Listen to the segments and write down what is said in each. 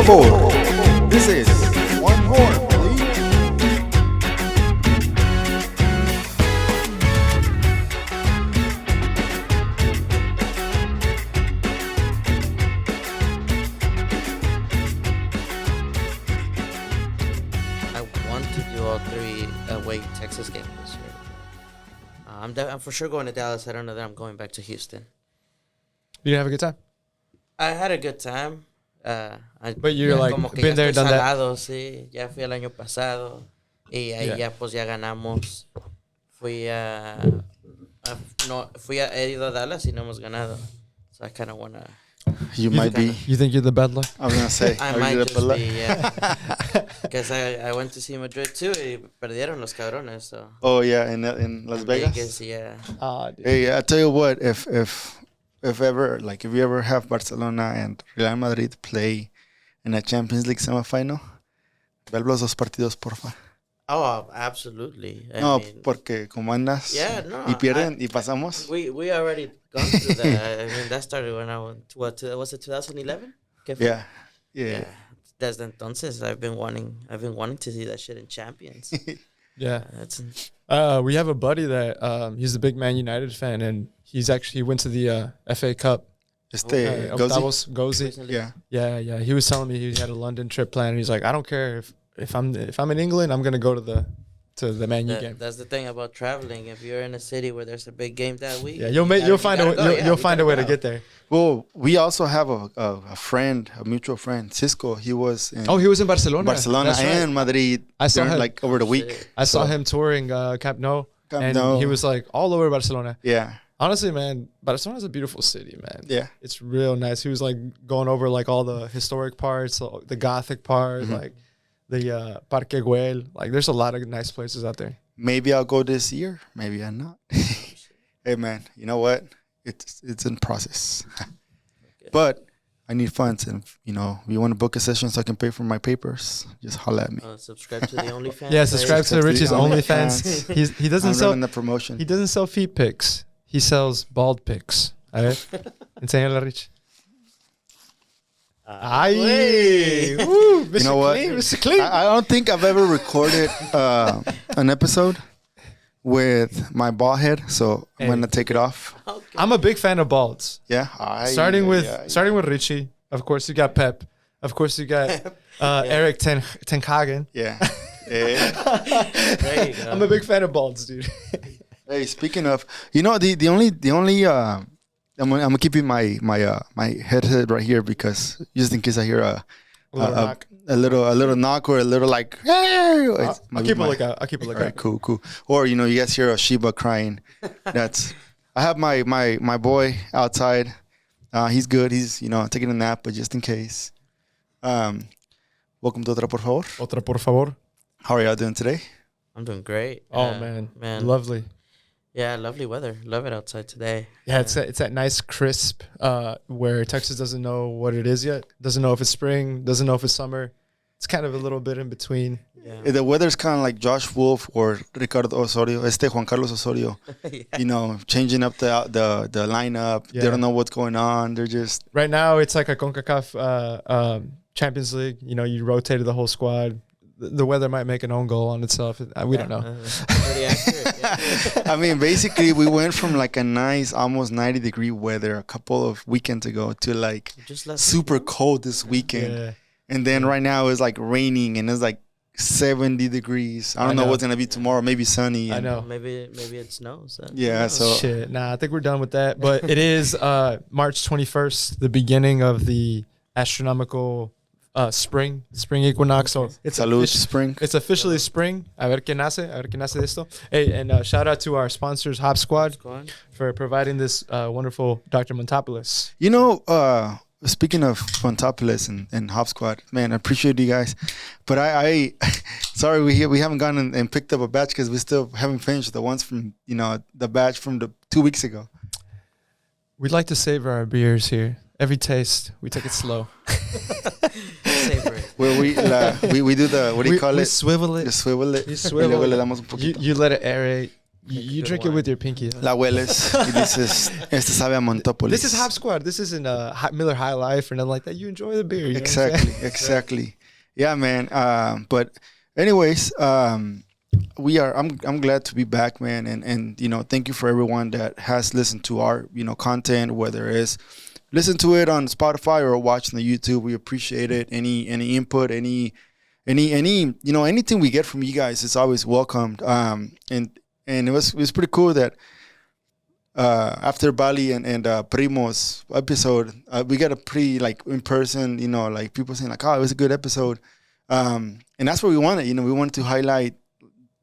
favor. This is one more, please. I want to do all three away Texas games this year. I'm for sure going to Dallas. I don't know that I'm going back to Houston. You didn't have a good time? I had a good time. But you're like, como que been ya there, estoy done that. salado, sí. Ya fui el año pasado y ahí Yeah. ya pues ya ganamos. Fui a he ido a Dallas y no hemos ganado. So I kind of want to. You might be. You think you're the bad luck? I was gonna say. I are might you the just fella? be, yeah. Because I went to see Madrid too y perdieron los cabrones. So. Oh yeah, in Las Vegas. Yeah. Dude. Hey, I tell you what, if ever, like, if you ever have Barcelona and Real Madrid play in a Champions League semifinal, ve los dos partidos, porfa. Oh, absolutely. I No, mean, porque como andas yeah, no, y pierden y pasamos. we already gone through that. I mean, that started when I went. Was it 2011? Yeah. Desde entonces, I've been wanting to see that shit in Champions. Yeah. That's We have a buddy that he's a big Man United fan, and he went to the FA Cup. Gozi? Octavos, Gozi. recently. Yeah. Yeah. He was telling me he had a London trip planned. And he's like, I don't care if I'm in England, I'm gonna go to the Man U game. That's the thing about traveling. If you're in a city where there's a big game that week, Yeah, you'll find a way to get there. Well, we also have a friend, a mutual friend, Cisco. He was in Oh, he was in Barcelona. Barcelona That's right. and Madrid. I saw him. like over the week. Shit. I saw So- him touring Camp Nou, Camp and Nou. he was like all over Barcelona. Yeah. Honestly, man, Barcelona's a beautiful city, man. Yeah. It's real nice. He was like going over like all the historic parts, the Gothic part, like the Parque Güell. Like there's a lot of nice places out there. Maybe I'll go this year. Maybe I'm not. Hey man, you know what? It's in process. But I need funds, and if you want to book a session so I can pay for my papers, just holla at me. Subscribe to the OnlyFans. Yeah, subscribe to Subscribe to Richie's the OnlyFans. He doesn't I'm sell running the promotion. he doesn't sell feet pics. He sells bald pics. A ver, enséñale, Rich. Ay, woo, Mr. You know what? Clean, Mr. Clean. I don't think I've ever recorded an episode with my bald head, so I'm gonna take it off. Okay. I'm a big fan of balds. Yeah. Starting with Richie. Of course, you got Pep. Of course, you got Eric Ten Hagen. Yeah. There you go. I'm a big fan of balds, dude. Hey, speaking of, the only I'm gonna keep you my headset right here because just in case I hear a little knock or a little like, hey, I'll keep a lookout. All right, cool. Or you guys hear a Sheba crying. I have my boy outside. He's good. He's taking a nap, but just in case. Welcome to Otra, por favor. Otra, por favor. How are y'all doing today? I'm doing great. Oh, man. Lovely. Yeah, lovely weather. Love it outside today. Yeah, it's that nice crisp where Texas doesn't know what it is yet. Doesn't know if it's spring. Doesn't know if it's summer. It's kind of a little bit in between. Yeah. The weather's kind of like Josh Wolff or Ricardo Osorio, Juan Carlos Osorio. Yeah. Changing up the lineup. Yeah. They don't know what's going on. They're just Right now, it's like a CONCACAF Champions League. You rotated the whole squad. The weather might make an own goal on itself. We don't know. Pretty accurate. Yeah. I mean, basically, we went from like a nice, almost 90-degree weather a couple of weekends ago to like Just last super cold this weekend. Yeah. And then right now it's like raining and it's like 70 degrees. I don't know know. what's going to be tomorrow. Maybe sunny. I and- know. Maybe it snows. Yeah, so Shit. Nah, I think we're done with that. But it is March 21st, the beginning of the astronomical spring equinox. So it's salud, spring. It's officially spring. A ver qué nace de esto. Hey, and shout out to our sponsors, Hop Squad, for providing this wonderful Dr. Montopoulos. Speaking of Fontopoulos and Hop Squad, man, I appreciate you guys. But I sorry we haven't gone and picked up a batch because we still haven't finished the ones from the batch from the 2 weeks ago. We'd like to savor our beers here. Every taste, we take it slow. Savor it. Where we do the what do you call We it? swivel it. The swivel it. You Y swivel luego le it. damos un poquito. You let it aerate. You drink it with your pinky. La hueles y dices, este sabe a Montopolis. This is Hop Squad. This isn't Miller High Life or nothing like that. You enjoy the beer. You Exactly. Yeah, man. But anyways, I'm glad to be back, man. And thank you for everyone that has listened to our, content, whether it's listen to it on Spotify or watching the YouTube. We appreciate it. Any input, anything we get from you guys is always welcomed. And it was pretty cool that after Bali and Primo's episode, we got a pretty in person, people saying oh, it was a good episode. And that's what we wanted. We wanted to highlight,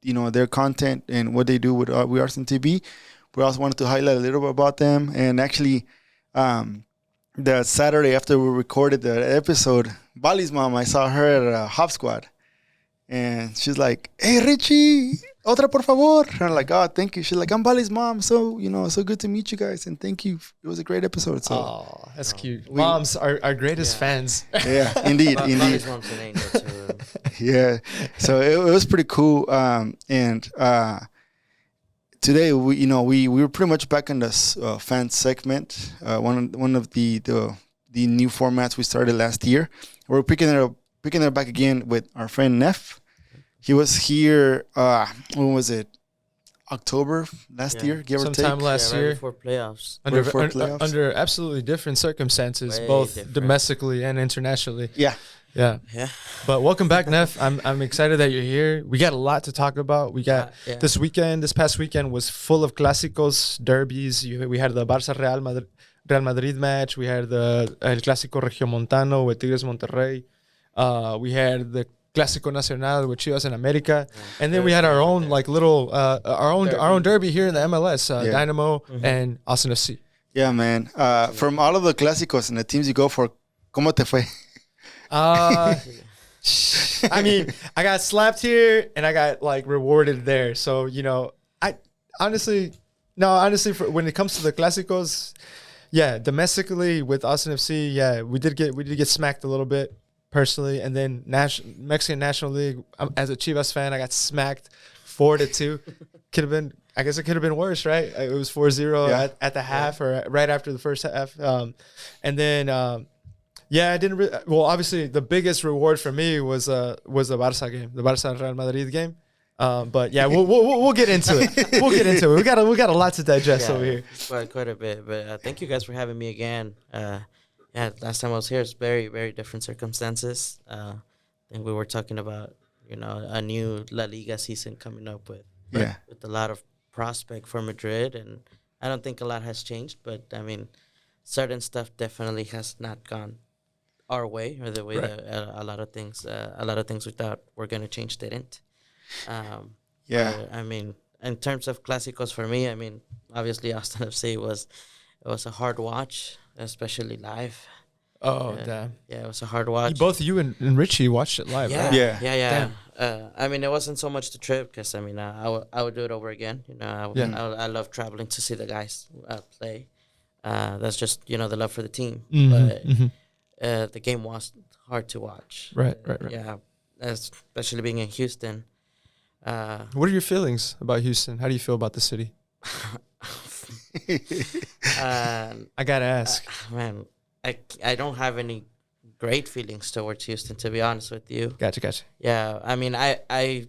their content and what they do with We Arsenal TV. We also wanted to highlight a little bit about them. And actually, the Saturday after we recorded the episode, Bali's mom, I saw her at Hop Squad. And she's like, hey, Richie, Otra, por favor. And I'm like, oh, thank you. She's like, I'm Bali's mom. So, so good to meet you guys. And thank you. It was a great episode. So, that's cute. Moms are our greatest fans. Yeah, indeed. Bali's mom's an angel, too. Yeah. So it was pretty cool. And today, we were pretty much back in this fan segment. One of the new formats we started last year. We're picking it back again with our friend Neff. He was here, when was it? October last year, give or take? Sometime last year. Before playoffs. Under absolutely different circumstances, both different. Domestically and internationally. Yeah. But welcome back, Neff. I'm excited that you're here. We got a lot to talk about. We got this past weekend was full of Clásicos, derbies. We had the Barça Real Madrid match. We had the El Clásico Regiomontano with Tigres Monterrey. We had the Clásico Nacional with Chivas and America, and then we had our own our own derby here in the MLS, Dynamo and Austin FC. Yeah, man. From all of the Clásicos and the teams you go for, ¿cómo te fue? I mean, I got slapped here and I got rewarded there. So I honestly, when it comes to the Clásicos, domestically with Austin FC, we did get smacked a little bit. Personally, and then Mexican National League, as a Chivas fan, I got smacked 4-2. I guess it could have been worse, right? It was 4-0 at the half or right after the first half. And then, I didn't obviously the biggest reward for me was the Barça game, the Barça Real Madrid game. But we'll get into it. We'll get into it. We got a lot to digest over here. Quite a bit. But thank you guys for having me again. Last time I was here, it's very, very different circumstances. I think we were talking about, a new La Liga season coming up with a lot of prospect for Madrid. And I don't think a lot has changed, but, I mean, certain stuff definitely has not gone our way or the way that a lot of things we thought were going to change didn't. I mean, in terms of Clásicos for me, I mean, obviously Austin FC was a hard watch. Especially live. Oh, damn. Yeah, it was a hard watch. Both you and Richie watched it live, right? Yeah. I mean, it wasn't so much the trip because, I mean, I would do it over again. I love traveling to see the guys play. That's just, the love for the team. But the game was hard to watch. Right. Yeah, especially being in Houston. What are your feelings about Houston? How do you feel about the city? I gotta ask, man. I don't have any great feelings towards Houston, to be honest with you. Gotcha. Yeah, I mean, I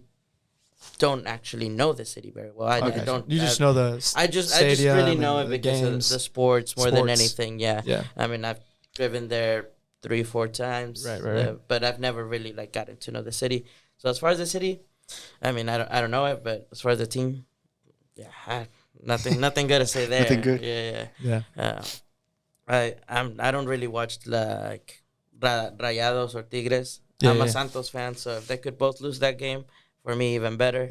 don't actually know the city very well. I don't. You just know the I just really know it because of the sports more than anything. Yeah. I mean, I've driven there 3-4 times. Right. But I've never really gotten to know the city. So as far as the city, I mean, I don't know it, but as far as the team, nothing good to say there. Nothing good. Yeah. I don't really watch Rayados or Tigres. I'm a Santos fan, so if they could both lose that game, for me even better.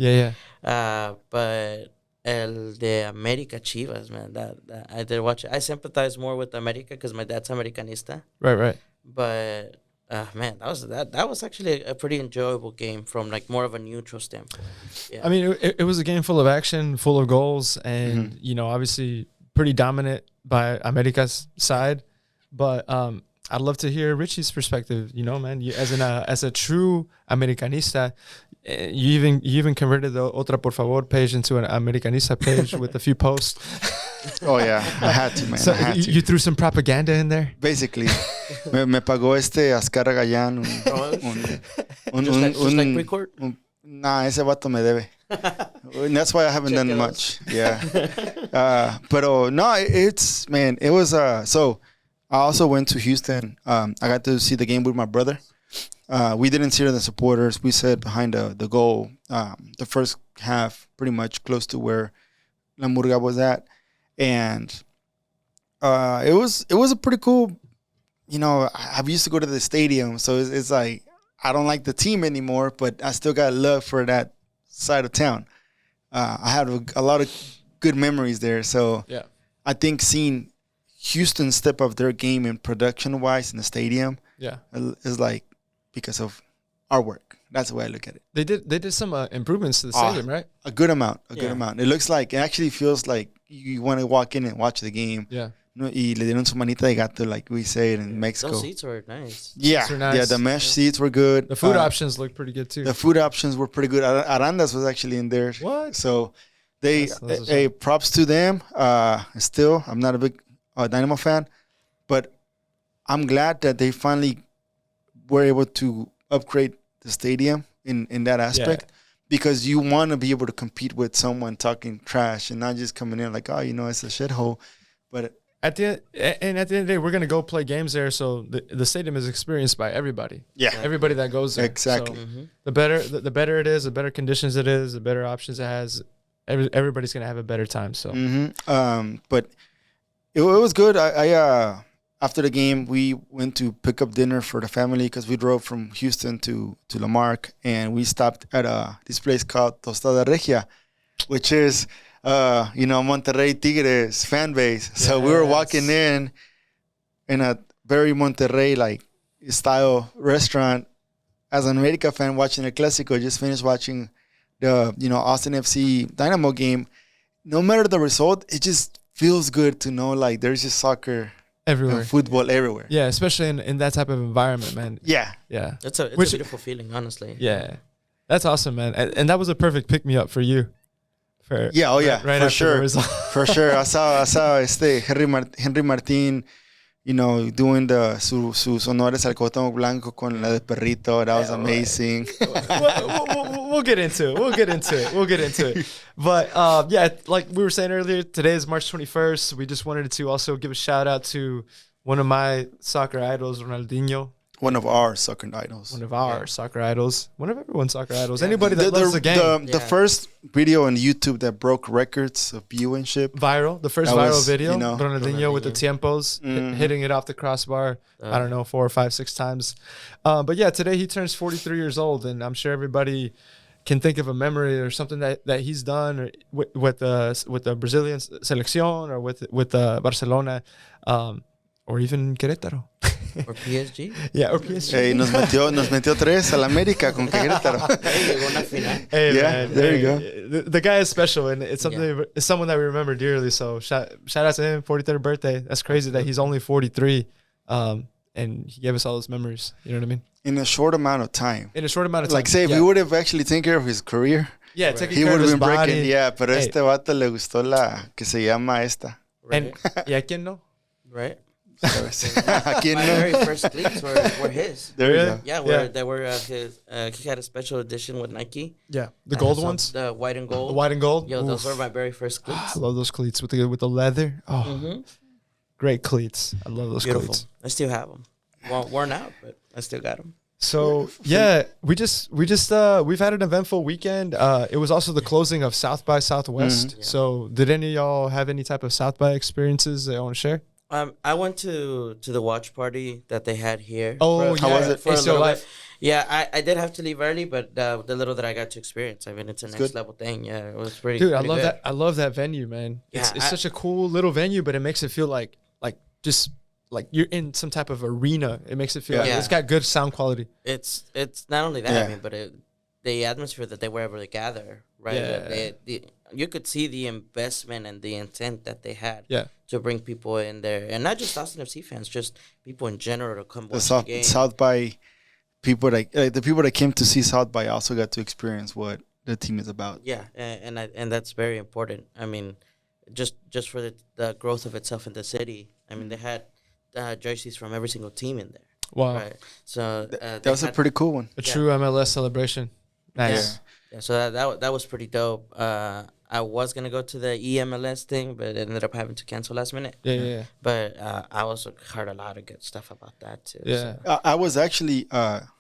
But el de America Chivas, man, that I did watch it. I sympathize more with America because my dad's Americanista. Right. But man, that was actually a pretty enjoyable game from more of a neutral standpoint. Yeah. I mean, it was a game full of action, full of goals, and obviously pretty dominant by America's side. But I'd love to hear Richie's perspective. You know, man, you, as a true Americanista, you even converted the Otra por favor page into an Americanista page with a few posts. Oh yeah, I had to, man. So I had to. you threw some propaganda in there. Basically, me pagó Ascar Gallán Just like pre-court? Nah, ese vato me debe. And that's why I haven't done much. Yeah. But no, it was so I also went to Houston. I got to see the game with my brother. We didn't see the supporters. We sat behind the goal. The first half, pretty much close to where La Murga was at, and it was a pretty cool. You know, I used to go to the stadium, so it's like I don't like the team anymore, but I still got love for that side of town. I had a lot of good memories there, so Yeah. I think seeing Houston step up their game in production-wise in the stadium, Yeah. is like because of our work. That's the way I look at it. They did some improvements to the stadium, right? A good amount. It looks like, it actually feels like you want to walk in and watch the game. Yeah. No, y le dieron su manita de gato, like we say it in Mexico. Those seats were nice. Yeah, Seats were nice. yeah, the mesh seats were good. The food options look pretty good too. The food options were pretty good. Arandas was actually in there. What? So they, That's hey, props to them. Still, I'm not a big Dynamo fan, but I'm glad that they finally were able to upgrade the stadium in that aspect, because you want to be able to compete with someone talking trash and not just coming in like, oh, you know, it's a shithole. But At the end of the day, we're gonna go play games there, so the stadium is experienced by everybody. yeah, Everybody that goes there. exactly. So the better it is, the better conditions it is, the better options it has. Everybody's gonna have a better time. So But it was good. I after the game, we went to pick up dinner for the family because we drove from Houston to Lamarck, and we stopped at this place called Tostada Regia, which is Monterrey Tigres fan base. So we were walking in a very Monterrey like style restaurant as an America fan watching a Clásico. Just finished watching the Austin FC Dynamo game. No matter the result, it just feels good to know like there's just soccer everywhere, and football everywhere. yeah, especially in that type of environment, man. Yeah. It's a beautiful feeling, honestly. Yeah, that's awesome, man. And that was a perfect pick me up for you. Yeah, oh yeah, right for after sure, the result. for sure. I saw Henry Martin, doing sus honores al Cuauhtémoc Blanco con la de Perrito. That was amazing. We'll get into it. But yeah, like we were saying earlier, today is March 21st. We just wanted to also give a shout out to one of my soccer idols, Ronaldinho. One of our soccer idols. One of our soccer idols. One of everyone's soccer idols. Anybody that loves the game. The first video on YouTube that broke records of viewership. Viral. The first That viral was, video. Ronaldinho with the tiempos, hitting it off the crossbar. I don't know, 4 or 5, 6 times. But yeah, today he turns 43 years old, and I'm sure everybody can think of a memory or something that he's done or with the Brazilian selección or with Barcelona, or even Querétaro. Or PSG. Yeah, or PSG. Hey, nos metió 3 al América con Querétaro. Hey, yeah, man, there you go. The guy is special, and it's something. It's someone that we remember dearly. So shout out to him, 43rd birthday. That's crazy that he's only 43, and he gave us all those memories. You know what I mean? In a short amount of time. In a short amount of time. Like, say, if we would have actually taken care of his career, taking he care would of have his been body. breaking. Yeah, pero Hey. este vato le gustó la que se llama esta. And ¿quién no? Right. ¿A quién My no? very first cleats were his. There you go. Yeah, they were his. He had a special edition with Nike. Yeah, the gold ones, the white and gold. the white and gold. Yo, those Oof. were my very first I cleats. love those cleats with the leather. Oh, great cleats. I love those Beautiful. cleats. I still have them. Worn out, but I still got them. So yeah, we've had an eventful weekend. It was also the closing of South by Southwest. Yeah. So did any of y'all have any type of South by experiences that you want to share? I went to the watch party that they had here. Oh, How was it? For a ACO little Live. bit. Yeah, I did have to leave early, but the little that I got to experience, I mean, it's a next good. level thing. Yeah, it was pretty. Dude, I pretty love good. that. I love that venue, man. It's Yeah, such a cool little venue, but it makes it feel like just like you're in some type of arena. It makes it feel like Yeah. it's got good sound quality. It's not only that, Yeah. I mean, but the atmosphere that they were able to gather, right? Yeah. you could see the investment and the intent that they had Yeah. to bring people in there, and not just Austin FC fans, just people in general to come The watch the game. South by people that the people that came to see South by also got to experience what the team is about. Yeah, and that's very important. I mean, just for the growth of itself in the city. I mean, they had jerseys from every single team in there. Wow. Right. So That was a pretty cool one. A true MLS celebration. Nice. Yeah, so that was pretty dope. I was gonna go to the EMLS thing, but ended up having to cancel last minute. Yeah. But I also heard a lot of good stuff about that too. Yeah. So. I was actually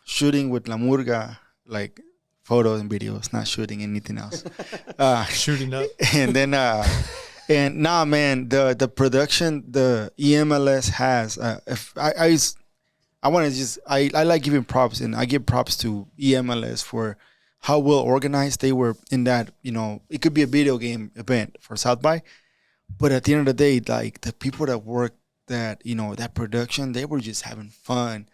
shooting with La Murga, like photos and videos, not shooting anything else. Shooting up. And then and nah, man, the production the EMLS has. If I want to just I like giving props, and I give props to EMLS for how well organized they were in that. It could be a video game event for South by, but at the end of the day, like the people that worked that production, they were just having fun.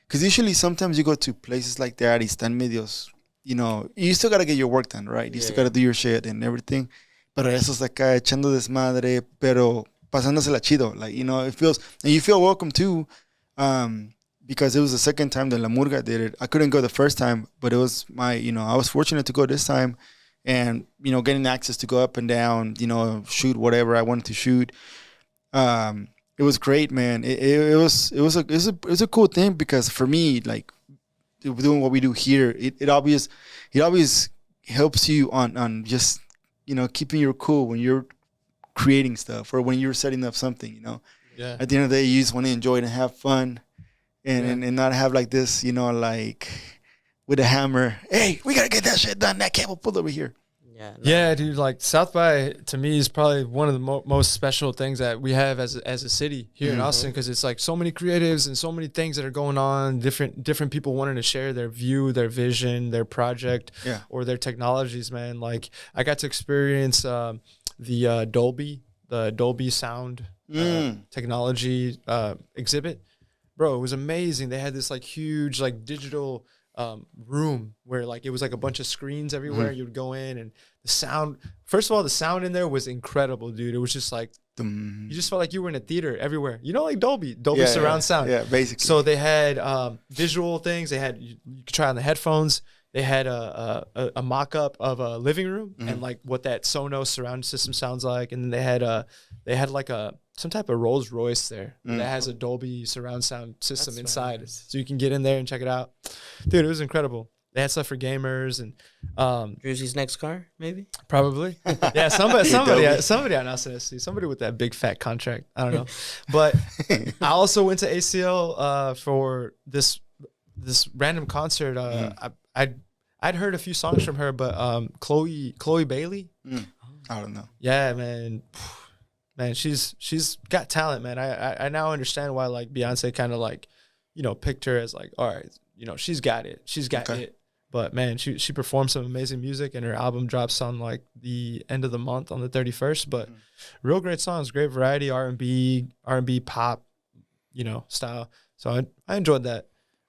Because usually sometimes you go to places like that, están medios, you still got to get your work done, right? You still got to do your shit and everything. Pero esos acá echando desmadre, pero pasándosela chido. Like, it feels, and you feel welcome too. Because it was the second time that La Murga did it. I couldn't go the first time, but it was I was fortunate to go this time, and getting access to go up and down, shoot whatever I wanted to shoot. It was great, man. It was a cool thing, because for me, like doing what we do here, it always helps you on just keeping your cool when you're creating stuff or when you're setting up something. Yeah. At the end of the day, you just want to enjoy it and have fun. And not have like this, like with a hammer. Hey, we gotta get that shit done. That cable pulled over here. Yeah. No. Yeah, dude. Like South by to me is probably one of the most special things that we have as a city here in Austin, because it's like so many creatives and so many things that are going on. Different people wanting to share their view, their vision, their project, or their technologies. Man, like I got to experience the Dolby sound technology exhibit. Bro, it was amazing. They had this like huge like digital room where like it was like a bunch of screens everywhere. You would go in, and the sound. First of all, the sound in there was incredible, dude. It was just like you just felt like you were in a theater everywhere. Like Dolby surround sound. Yeah, basically. So they had visual things. They had you could try on the headphones. They had a mock-up of a living room and like what that Sonos surround system sounds like, and then they had like some type of Rolls Royce there that has a Dolby surround sound system inside. Nice. So you can get in there and check it out. Dude, it was incredible. They had stuff for gamers and Drew's next car, maybe? Probably. Yeah, somebody on Austin FC, somebody with that big fat contract. I don't know. But I also went to ACL for this random concert. I'd heard a few songs from her, but Chloe Bailey. I don't know. Yeah, man, she's got talent, man. I now understand why like Beyonce kind of like, picked her as like, all right, she's got it. She's got it. But man, she performed some amazing music, and her album drops on like the end of the month on the 31st. But real great songs, great variety, R&B pop, style. So I enjoyed that.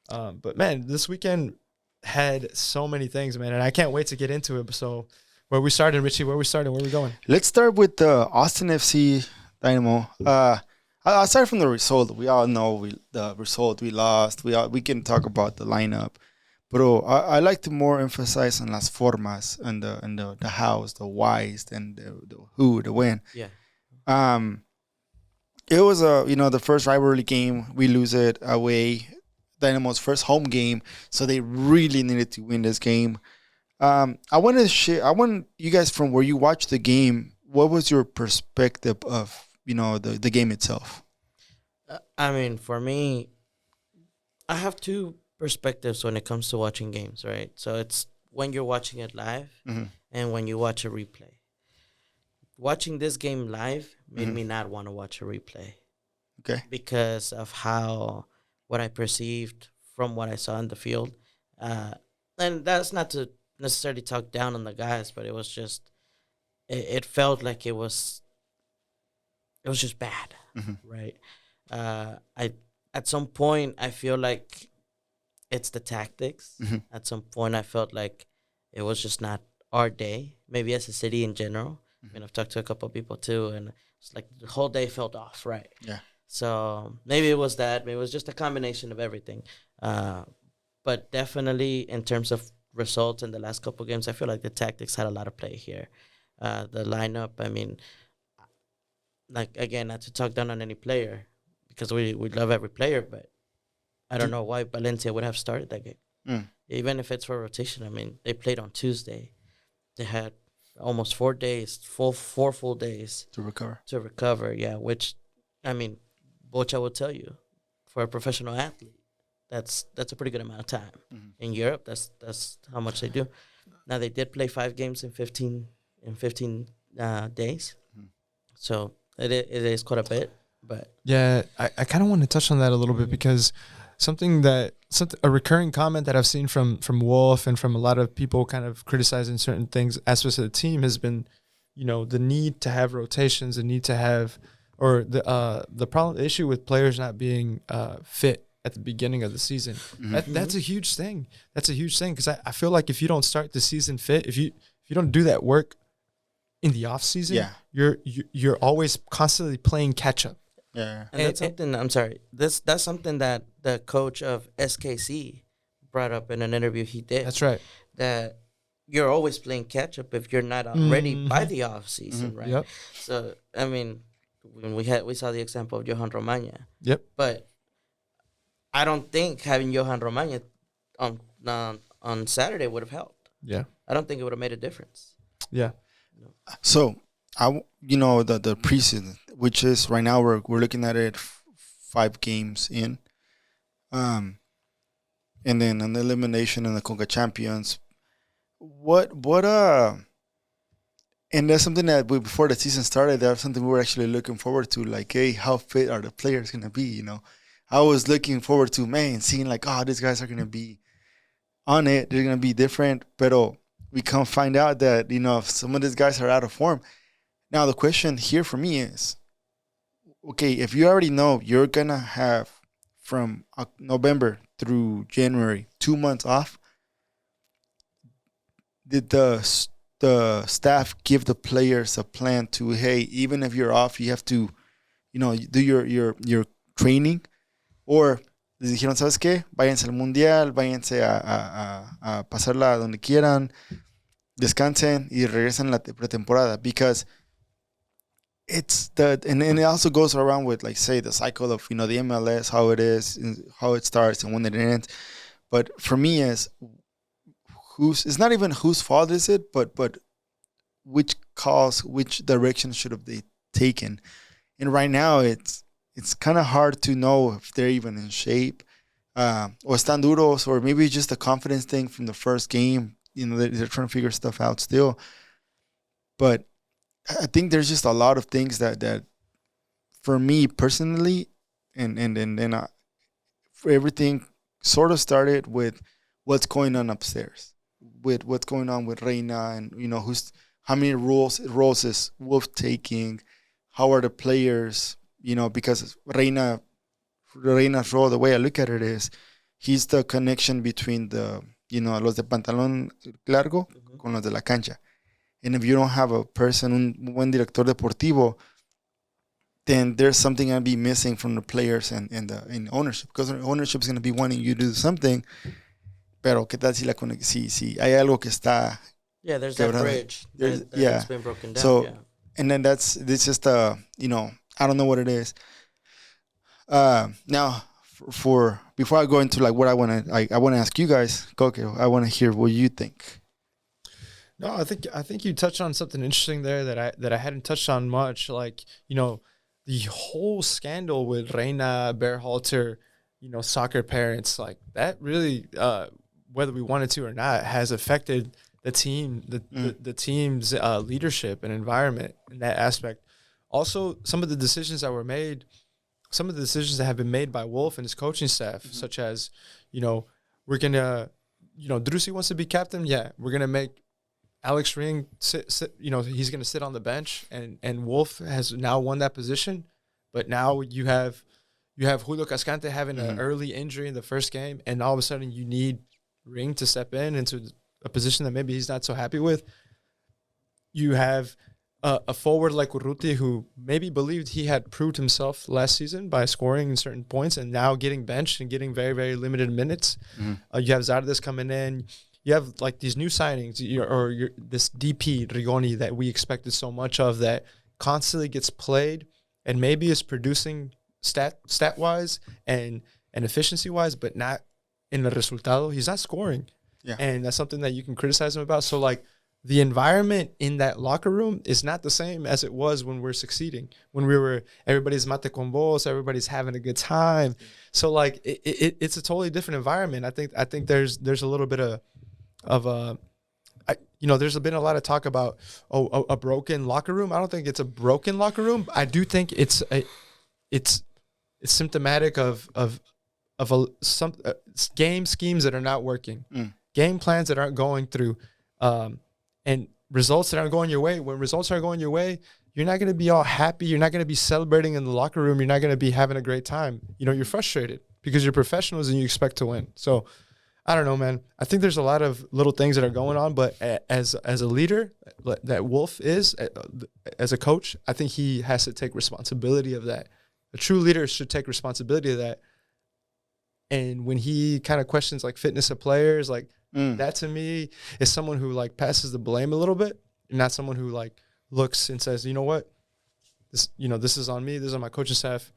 But man, this weekend had so many things, man, and I can't wait to get into it. So where we started, Richie? Where we going? Let's start with the Austin FC Dynamo. I'll start from the result. We all know the result. We lost. We can talk about the lineup, but I like to more emphasize on las formas and the hows, the whys, and the who, the when. Yeah. It was the first rivalry game. We lose it away. Dynamo's first home game, so they really needed to win this game. I want you guys, from where you watched the game, what was your perspective of the game itself? I mean, for me, I have two perspectives when it comes to watching games, right? So it's when you're watching it live and when you watch a replay. Watching this game live made me not want to watch a replay. Okay. Because of what I perceived from what I saw in the field. And that's not to necessarily talk down on the guys, but it was just, it felt like it was just bad, right? At some point, I feel like it's the tactics. At some point, I felt like it was just not our day, maybe as a city in general. I mean, I've talked to a couple of people too, and it's like the whole day felt off, right? Yeah. So maybe it was that. Maybe it was just a combination of everything. But definitely in terms of results in the last couple of games, I feel like the tactics had a lot of play here. The lineup, I mean, like, again, not to talk down on any player because we love every player, but I don't know why Valencia would have started that game. Even if it's for rotation. I mean, they played on Tuesday. They had almost 4 days, four full days To recover. to recover. Yeah, which, I mean, Bocha will tell you, for a professional athlete, that's a pretty good amount of time. In Europe, that's how much they do. Now they did play 5 games in 15 days, so it is quite a bit. But Yeah, I kind of want to touch on that a little bit because a recurring comment that I've seen from Wolff and from a lot of people kind of criticizing certain things aspects of the team has been, the need to have rotations, the need to have, or the issue with players not being fit at the beginning of the season. That's a huge thing. That's a huge thing because I feel like if you don't start the season fit, if you don't do that work in the off season, you're always constantly playing catch up. Yeah. And that's something. I'm sorry. That's something that the coach of SKC brought up in an interview he did. That's right. That you're always playing catch up if you're not ready by the off season, right? Yep. So I mean, when we saw the example of Johan Romagna. Yep. But I don't think having Johan Romagna on Saturday would have helped. Yeah. I don't think it would have made a difference. Yeah. So the preseason, which is right now we're looking at it 5 games in, and then an elimination in the Koke Champions. And that's something that before the season started, that's something we were actually looking forward to. Like, hey, how fit are the players gonna be? I was looking forward to seeing like, oh, these guys are gonna be on it. They're gonna be different, but we can't find out that if some of these guys are out of form. Now the question here for me is, okay, if you already know you're gonna have from November through January 2 months off, did the staff give the players a plan to, hey, even if you're off, you have to, do your training? Or les dijeron, ¿sabes qué? Váyanse al Mundial, váyanse a pasarla donde quieran, descansen y regresen la pretemporada. Because and it also goes around with, like, say, the cycle of, the MLS, how it is, and how it starts and when it ends. But for me, it's not even whose fault is it, but which direction should have they taken? And right now, it's kind of hard to know if they're even in shape, or están duros, or maybe it's just a confidence thing from the first game. They're trying to figure stuff out still. But I think there's just a lot of things that for me personally, and everything sort of started with what's going on upstairs, with what's going on with Reina, and how many roles is Wolff taking, how are the players, because Reina's role, the way I look at it is, he's the connection between the los de pantalón largo con los de la cancha. And if you don't have a person, un buen director deportivo, then there's something going to be missing from the players and ownership. Because ownership is going to be wanting you to do something, pero ¿qué tal si hay algo que está... Yeah, there's that bridge that's been broken down. So, and then it's just, I don't know what it is. Now, before I go into like what I want to ask you guys, Koke, I want to hear what you think. No, I think you touched on something interesting there that I hadn't touched on much. Like, the whole scandal with Reina, Berhalter, soccer parents, like that really, whether we wanted to or not, has affected the team, the team's leadership and environment in that aspect. Also, some of the decisions that were made, some of the decisions that have been made by Wolff and his coaching staff, such as, we're gonna, Drusi wants to be captain. Yeah, we're gonna make Alex Ring sit, he's going to sit on the bench, and Wolff has now won that position. But now you have Julio Cascante having an early injury in the first game, and all of a sudden you need Ring to step in and a position that maybe he's not so happy with. You have a forward like Urruti who maybe believed he had proved himself last season by scoring in certain points and now getting benched and getting very, very limited minutes. You have Zardes coming in. You have like these new signings this DP, Rigoni, that we expected so much of that constantly gets played and maybe is producing stat-wise and efficiency-wise, but not in the resultado. He's not scoring. Yeah. And that's something that you can criticize him about. So, like, the environment in that locker room is not the same as it was when we're succeeding. When everybody's mate con vos, everybody's having a good time. So, like, it's a totally different environment. I think there's a little bit there's been a lot of talk about a broken locker room. I don't think it's a broken locker room. I do think it's symptomatic of some game schemes that are not working, game plans that aren't going through, and results that aren't going your way. When results aren't going your way, you're not going to be all happy. You're not going to be celebrating in the locker room. You're not going to be having a great time. You're frustrated because you're professionals and you expect to win. So I don't know, man. I think there's a lot of little things that are going on, but as a leader that Wolff is, as a coach, I think he has to take responsibility of that. A true leader should take responsibility of that. And when he kind of questions like fitness of players, like that to me is someone who like passes the blame a little bit, and not someone who like looks and says, you know what, this is on me. This is on my coaching staff.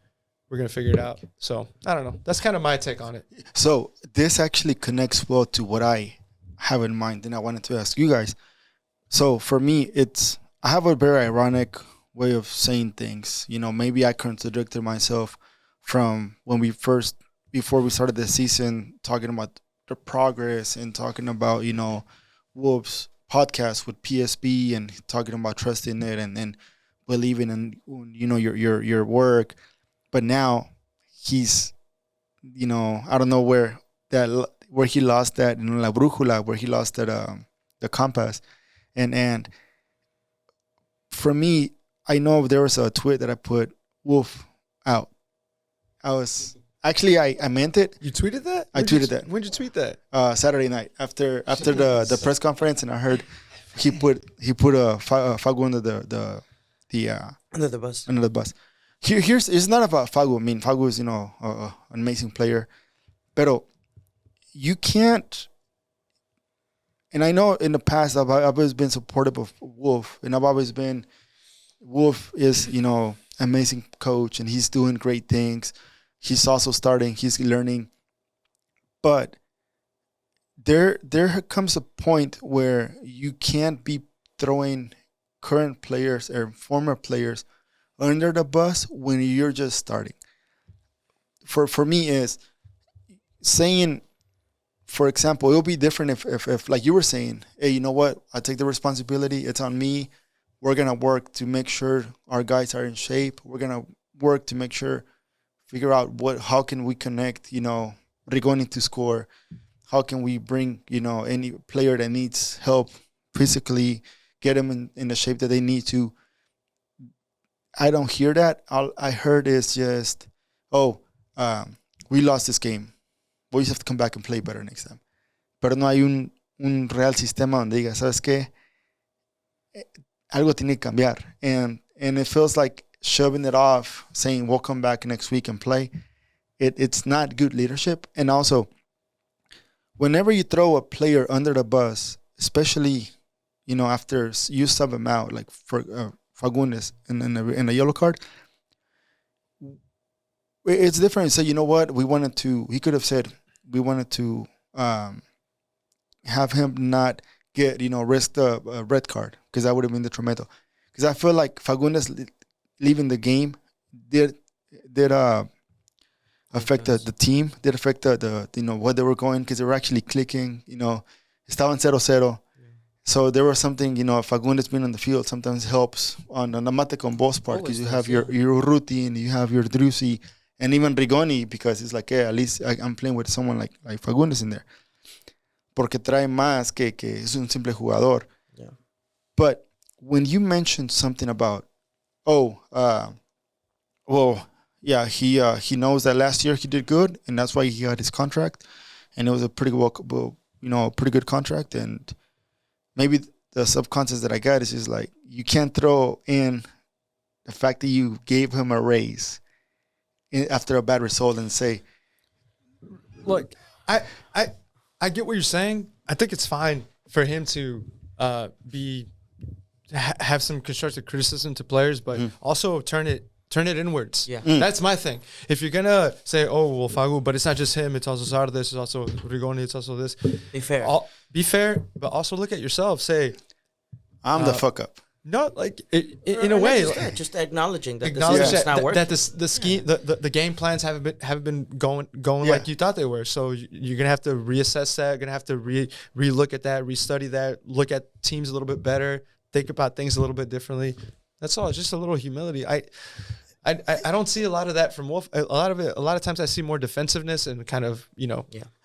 We're going to figure it out. So I don't know. That's kind of my take on it. So this actually connects well to what I have in mind, and I wanted to ask you guys. So for me, I have a very ironic way of saying things. Maybe I contradicted myself from when before we started the season, talking about the progress and talking about, Wolff's podcast with PSB and talking about trusting it and believing in, your work. But now he's, I don't know where he lost that, La Brújula, where he lost that, the compass. And for me, I know there was a tweet that I put Wolff out. I meant it. You tweeted that? I tweeted that. When did you tweet that? Saturday night after the press conference, and I heard he put a Fagu under under the bus. Under the bus. It's not about Fagu. I mean, Fagu is an amazing player, but you can't. And I know in the past I've always been supportive of Wolff, and I've always been Wolff is amazing coach, and he's doing great things. He's also starting. He's learning. But there comes a point where you can't be throwing current players or former players under the bus when you're just starting. For me is saying, for example, it'll be different if like you were saying, hey, you know what? I take the responsibility. It's on me. We're going to work to make sure our guys are in shape. We're going to work to make sure figure out how can we connect, Rigoni to score. How can we bring, any player that needs help physically, get them in the shape that they need to. I don't hear that. All I heard is just, we lost this game. We just have to come back and play better next time. Pero no hay un real sistema donde diga, ¿sabes qué? Algo tiene que cambiar. And it feels like shoving it off, saying we'll come back next week and play, it's not good leadership. And also, whenever you throw a player under the bus, especially, after you sub him out, like for Fagundes in a yellow card, it's different. So, you know what? He could have said, we wanted to have him not get, risk the red card, because that would have been detrimental. Because I feel like Fagundes leaving the game did affect the team, did affect the where they were going, because they were actually clicking, estaban 0-0. So there was something, Fagundes being on the field sometimes helps on the mate con vos part, because you have your routine, you have your Drusi, and even Rigoni, because it's like, hey, at least I'm playing with someone like Fagundes in there. Porque trae más que es un simple jugador. Yeah. But when you mentioned something about, he knows that last year he did good, and that's why he got his contract, and it was a pretty a pretty good contract, and maybe the subconscious that I got is just like you can't throw in the fact that you gave him a raise after a bad result and say, look, I get what you're saying. I think it's fine for him to have some constructive criticism to players, but also turn it inwards. Yeah. That's my thing. If you're gonna say, oh well, Fagu, but it's not just him, it's also Sardes, it's also Rigoni, it's also this. Be fair. Be fair, but also look at yourself. Say, I'm the fuck up. no, like in a way, just acknowledging that acknowledge the system's not working. that the scheme, the game plans haven't been going like you thought they were. So you're gonna have to reassess that. You're gonna have to relook at that, restudy that, look at teams a little bit better, think about things a little bit differently. That's all. It's just a little humility. I don't see a lot of that from Wolff. A lot of times I see more defensiveness and kind of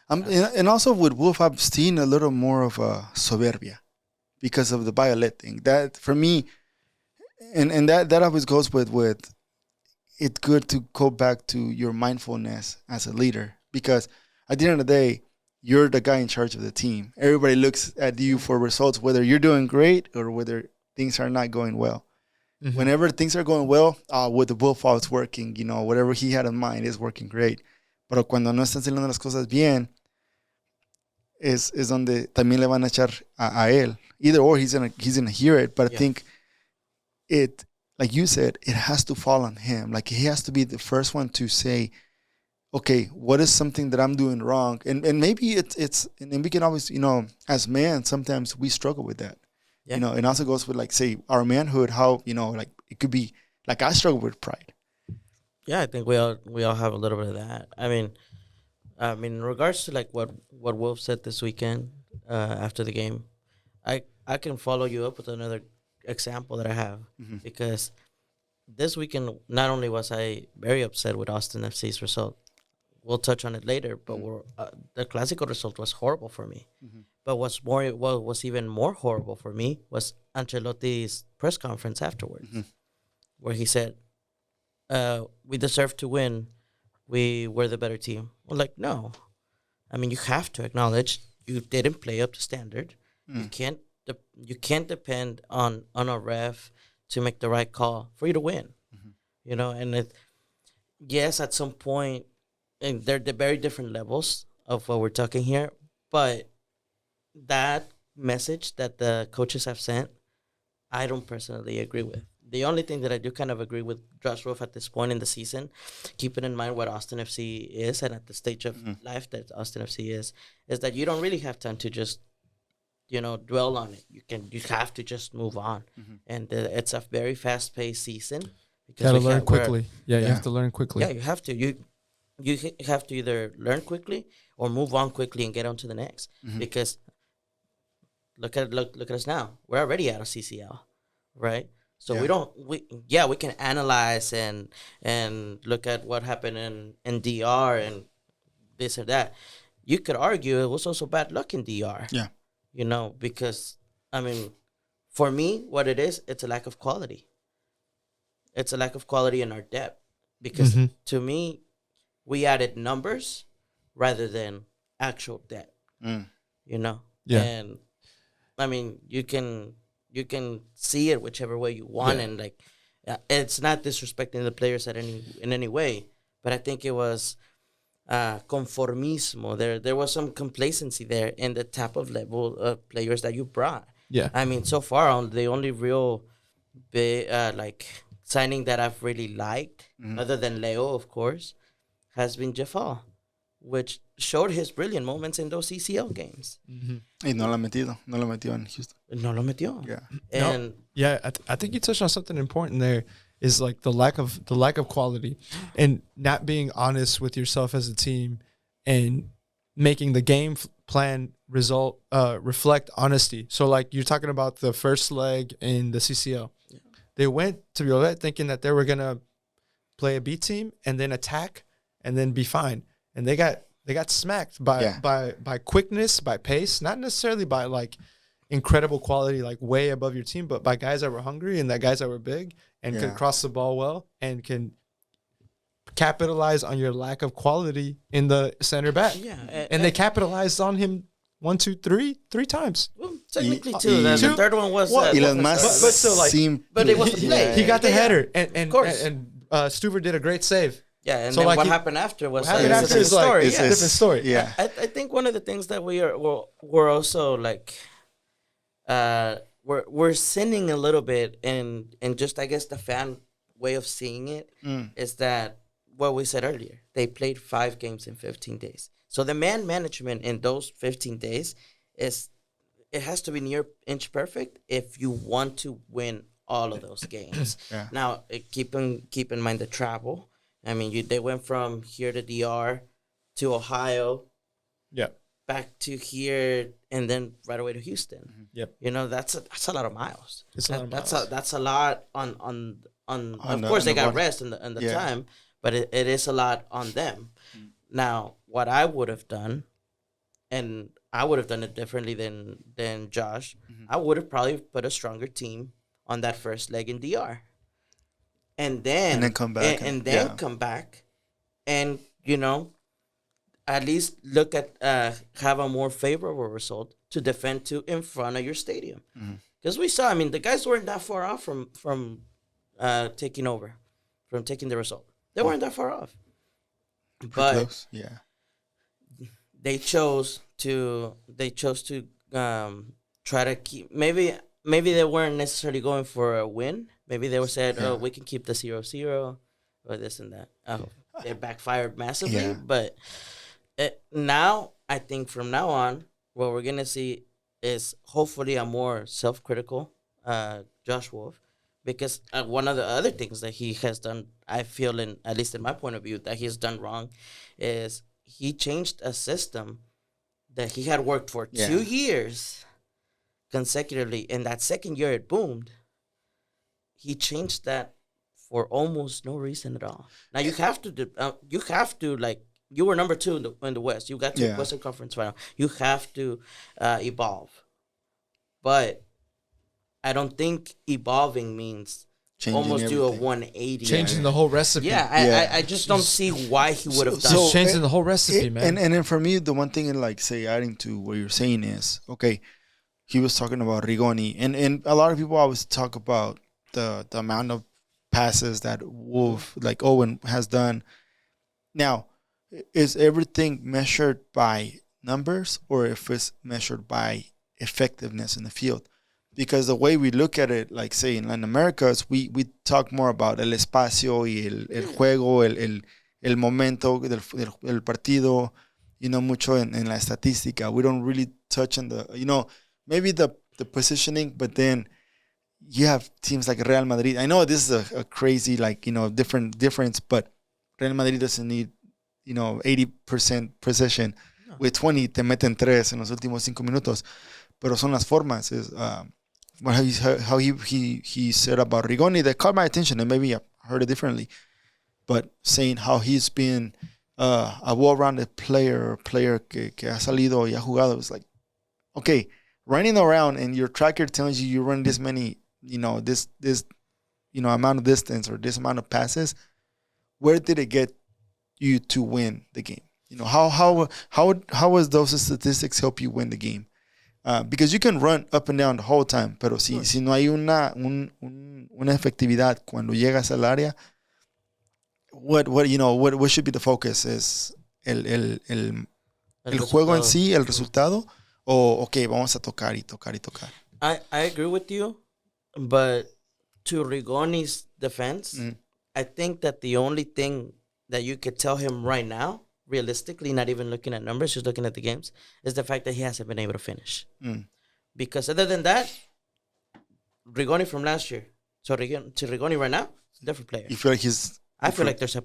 And also with Wolff, I've seen a little more of a soberbia because of the Violet thing. That for me, and that always goes with it's good to go back to your mindfulness as a leader, because at the end of the day, you're the guy in charge of the team. Everybody looks at you for results, whether you're doing great or whether things are not going well. Mm-hmm. Whenever things are going well, with the Wolff, it's working. Whatever he had in mind is working great. Pero cuando no están saliendo las cosas bien, es donde también le van a echar a él. Either or, he's gonna hear it. But I think it, like you said, it has to fall on him. Like he has to be the first one to say, okay, what is something that I'm doing wrong? And maybe it's and we can always, as men, sometimes we struggle with that. Yeah. It also goes with, like, say, our manhood, how, like, it could be, like, I struggle with pride. Yeah, I think we all have a little bit of that. I mean, in regards to, like, what Wolff said this weekend after the game, I can follow you up with another example that I have. Mm-hmm. Because this weekend, not only was I very upset with Austin FC's result, we'll touch on it later, but the Clásico result was horrible for me. Mm-hmm. But what was even more horrible for me was Ancelotti's press conference afterwards, where he said, we deserve to win. We were the better team. Well, like, no. I mean, you have to acknowledge you didn't play up to standard. You can't depend on a ref to make the right call for you to win. And yes, at some point, and they're the very different levels of what we're talking here, but that message that the coaches have sent, I don't personally agree with. The only thing that I do kind of agree with Josh Wolff at this point in the season, keeping in mind what Austin FC is and at the stage of life that Austin FC is that you don't really have time to just, dwell on it. You have to just move on. And it's a very fast-paced season. You gotta learn quickly. You have to learn quickly. Yeah, you have to. You have to either learn quickly or move on quickly and get on to the next. Because look at us now. We're already out of CCL, right? So we can analyze and look at what happened in DR and this or that. You could argue it was also bad luck in DR. Yeah. Because, I mean, for me, what it is, it's a lack of quality. It's a lack of quality in our depth. Because to me, we added numbers rather than actual depth. Yeah. And, I mean, you can see it whichever way you want, and like, it's not disrespecting the players in any way, but I think it was conformismo. There was some complacency there in the type of level of players that you brought. Yeah, I mean, so far the only real big signing that I've really liked, other than Leo, of course, has been Jeffal, which showed his brilliant moments in those CCL games. Y no lo metió en Houston. No lo metió. Yeah. And I think you touched on something important there, is like the lack of quality and not being honest with yourself as a team and making the game plan result reflect honesty. So like you're talking about the first leg in the CCL. Yeah. They went to Violet thinking that they were going to play a B team and then attack and then be fine. And they got smacked by quickness, by pace, not necessarily by like incredible quality, like way above your team, but by guys that were hungry and guys that were big and can cross the ball well and can capitalize on your lack of quality in the center back. Yeah, and they capitalized on him 1, 2, 3, 3 times. Well, technically two. Y- The Two? third one was. What? Y las wasn't más started. But still, like- But it was the play. He got the Yeah. header, and course. Stuver did a great save. Yeah, and So, then like, what he- happened after was what happened it's a after different is, like, story. it's Yeah. a different story. Yeah. I think one of the things that we're also like we're sinning a little bit in just I guess the fan way of seeing it is that what we said earlier. They played 5 games in 15 days. So the man management in those 15 days it has to be near inch perfect if you want to win all of those games. Yeah. Now, keep in mind the travel. I mean, they went from here to DR to Ohio, Yeah. back to here, and then right away to Houston. Yep. You know, that's a lot of miles. It's a lot of That's miles. that's a lot on of the- course on they the got body. rest and the Yeah. time, but it is a lot on them. Now, what I would have done, and I would have done it differently than Josh. I would have probably put a stronger team on that first leg in DR, and then come back and then yeah. come back, and at least look at have a more favorable result to defend to in front of your stadium, because we saw. I mean, the guys weren't that far off from taking over, from taking the result. They weren't that far off, but Close. Yeah. they chose to try to keep maybe they weren't necessarily going for a win. Maybe they were said, Yeah. oh, we can keep the 0-0 or this and that. Oh, it backfired massively. Yeah. But now, I think from now on, what we're going to see is hopefully a more self-critical Josh Wolff. Because one of the other things that he has done, I feel, at least in my point of view, that he's done wrong is he changed a system that he had worked for 2 years consecutively. In that second year, it boomed. He changed that for almost no reason at all. Now you have to like you were number 2 in the West. You got to Western Conference final. You have to evolve, but I don't think evolving means Changing almost do a everything. 180. Changing the whole recipe. Yeah, I just don't see why he would have done. Just changing the whole recipe, man. And then for me, the one thing, like, say, adding to what you're saying is, okay, he was talking about Rigoni, and a lot of people always talk about the amount of passes that Wolff, like Owen, has done. Now, is everything measured by numbers or if it's measured by effectiveness in the field? Because the way we look at it, like, say, in Latin America, is we talk more about el espacio y el juego, el momento del partido, mucho en la estadística. We don't really touch on the, maybe the positioning, but then you have teams like Real Madrid. I know this is a crazy, like, difference, but Real Madrid doesn't need, 80% precision. No. With 20 te meten 3 en los últimos 5 minutos. Pero son las formas. Is how he said about Rigoni that caught my attention, and maybe I heard it differently. But saying how he's been a well-rounded player que ha salido y ha jugado. It was like, okay, running around and your tracker tells you run this many, this amount of distance or this amount of passes. Where did it get you to win the game? How was those statistics help you win the game? Because you can run up and down the whole time, pero si no hay una efectividad cuando llegas al área, what should be the focus? Is el juego en sí, el resultado, o okay, vamos a tocar y tocar y tocar. I agree with you, but to Rigoni's defense, I think that the only thing that you could tell him right now, realistically, not even looking at numbers, just looking at the games, is the fact that he hasn't been able to finish. Because other than that, Rigoni from last year to Rigoni right now, it's a different player. You feel like I feel like there's a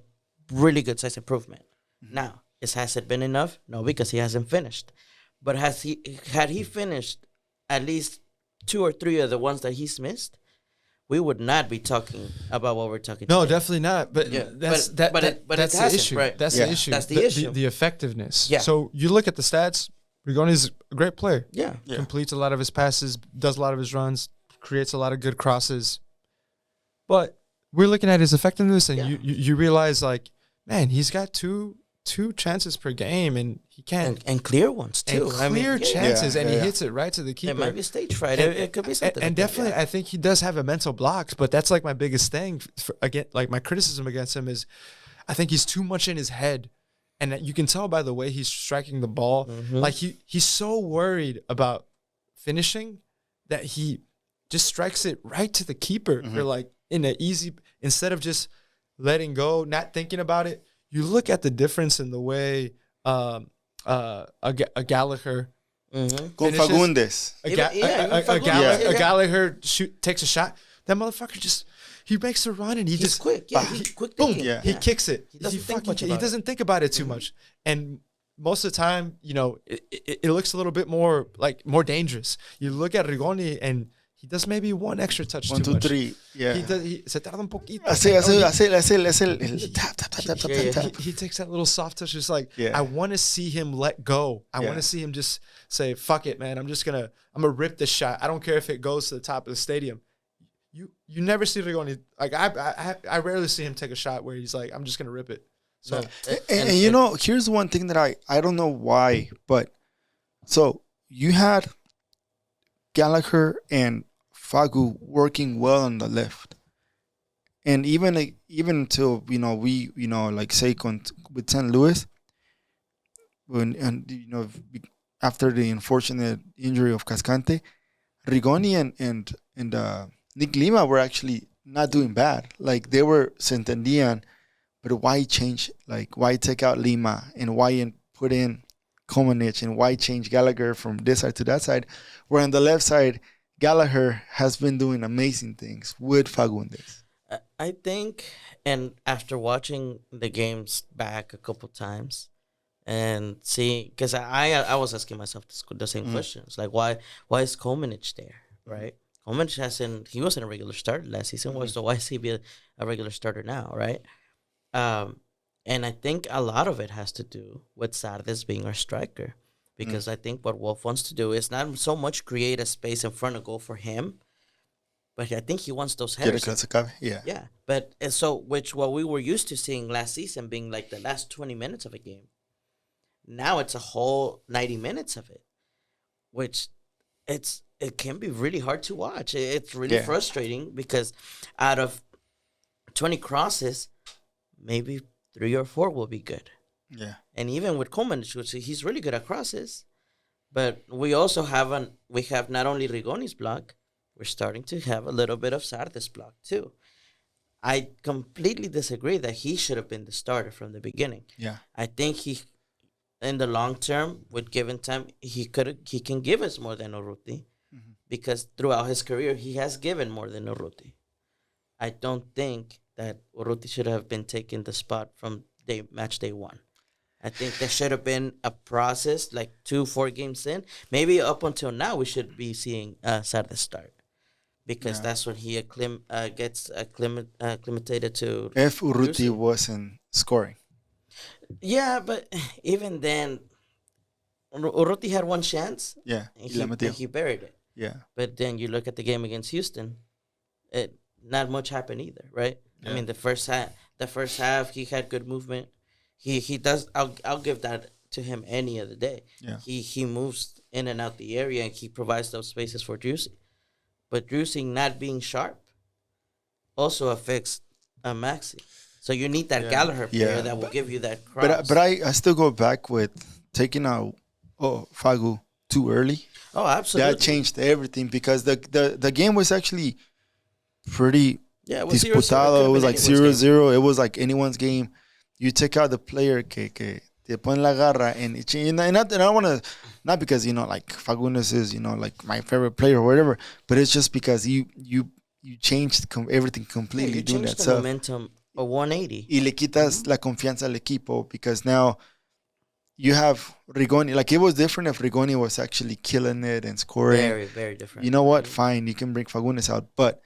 really good size improvement. Now, has it been enough? No, because he hasn't finished. But had he finished at least 2 or 3 of the ones that he's missed, we would not be talking about what we're talking about. No, definitely not. But that's the issue. Right? That's the issue. That's the issue. The effectiveness. Yeah. So you look at the stats. Rigoni's a great player. Yeah. Completes a lot of his passes, does a lot of his runs, creates a lot of good crosses. But we're looking at his effectiveness, and you realize, like, man, he's got two 2 chances per game, and he can't. And clear ones too. And clear chances, and he yeah. hits it right to the keeper. It might be stage fright. It could be something. And like definitely, that, yeah. I think he does have a mental block. But that's like my biggest thing. Again, like my criticism against him is, I think he's too much in his head, and you can tell by the way he's striking the ball. Mm-hmm. Like he's so worried about finishing that he just strikes it right to the keeper, or like in an easy, instead of just letting go, not thinking about it. You look at the difference in the way a Gallagher Con Fagundes. a Gallagher takes a shot. That motherfucker he makes a run and he's just quick. Yeah, he's quick boom. thinking. Yeah. He kicks it. He doesn't think about it too much. And most of the time, it looks a little bit more dangerous. You look at Rigoni and he does maybe one extra touch 1, too 2, much. 3. Yeah. Se tarda un poquito. Hace el tap, tap, tap, tap, tap, tap. He takes that little soft touch. Just like, Yeah. I want to see him let go. I want to see him just say, fuck it, man. I'm gonna rip this shot. I don't care if it goes to the top of the stadium. You never see Rigoni. Like, I rarely see him take a shot where he's like, I'm just gonna rip it. So, and here's one thing that I don't know why, but so you had Gallagher and Fagu working well on the left, and even until we like say with St. Louis, when after the unfortunate injury of Cascante, Rigoni and Nick Lima were actually not doing bad. Like, they were se entendían, but why change? Like, why take out Lima and why put in Komanich, and why change Gallagher from this side to that side? Where on the left side, Gallagher has been doing amazing things with Fagundes. I think, and after watching the games back a couple times and see, because I was asking myself the same questions, like why is Komanich there, right? Komanich he wasn't a regular starter last season, so why is he be a regular starter now, right? And I think a lot of it has to do with Sardes being our striker. Because I think what Wolff wants to do is not so much create a space in front of goal for him, but I think he wants those headers. Yeah. But so what we were used to seeing last season being like the last 20 minutes of a game. Now it's a whole 90 minutes of it, which it can be really hard to watch. It's really frustrating because out of 20 crosses, maybe 3 or 4 will be good. Yeah. And even with Coleman, he's really good at crosses. But we also have not only Rigoni's block, we're starting to have a little bit of Sardes' block too. I completely disagree that he should have been the starter from the beginning. Yeah. I think in the long term, with given time, he can give us more than Urruti, because throughout his career he has given more than Urruti. I don't think that Urruti should have been taking the spot from match day 1. I think there should have been a process, like 2-4 games in. Maybe up until now, we should be seeing Sardes start, because that's when he gets acclimated to. If Urruti wasn't scoring. Yeah, but even then, Urruti had one chance. Yeah, and he buried it. Yeah. But then you look at the game against Houston, not much happened either, right? Yeah. I mean, the first half, he had good movement. He does. I'll give that to him any other day. Yeah. He moves in and out the area, and he provides those spaces for Juicy. But Juicy not being sharp also affects Maxi. So you need that Gallagher player that will give you that cross. But I still go back with taking out Fagu too early. Oh, absolutely. That changed everything, because the game was actually pretty disputado. It was like 0-0. It was like anyone's game. You take out the player que te pone la garra, and I want to, not because like Fagundes is like my favorite player or whatever, but it's just because you changed everything completely. You changed the momentum a 180. Y le quitas la confianza al equipo, because now you have Rigoni. Like, it was different if Rigoni was actually killing it and scoring. Very, very different. You know what? Fine, you can bring Fagundes out, but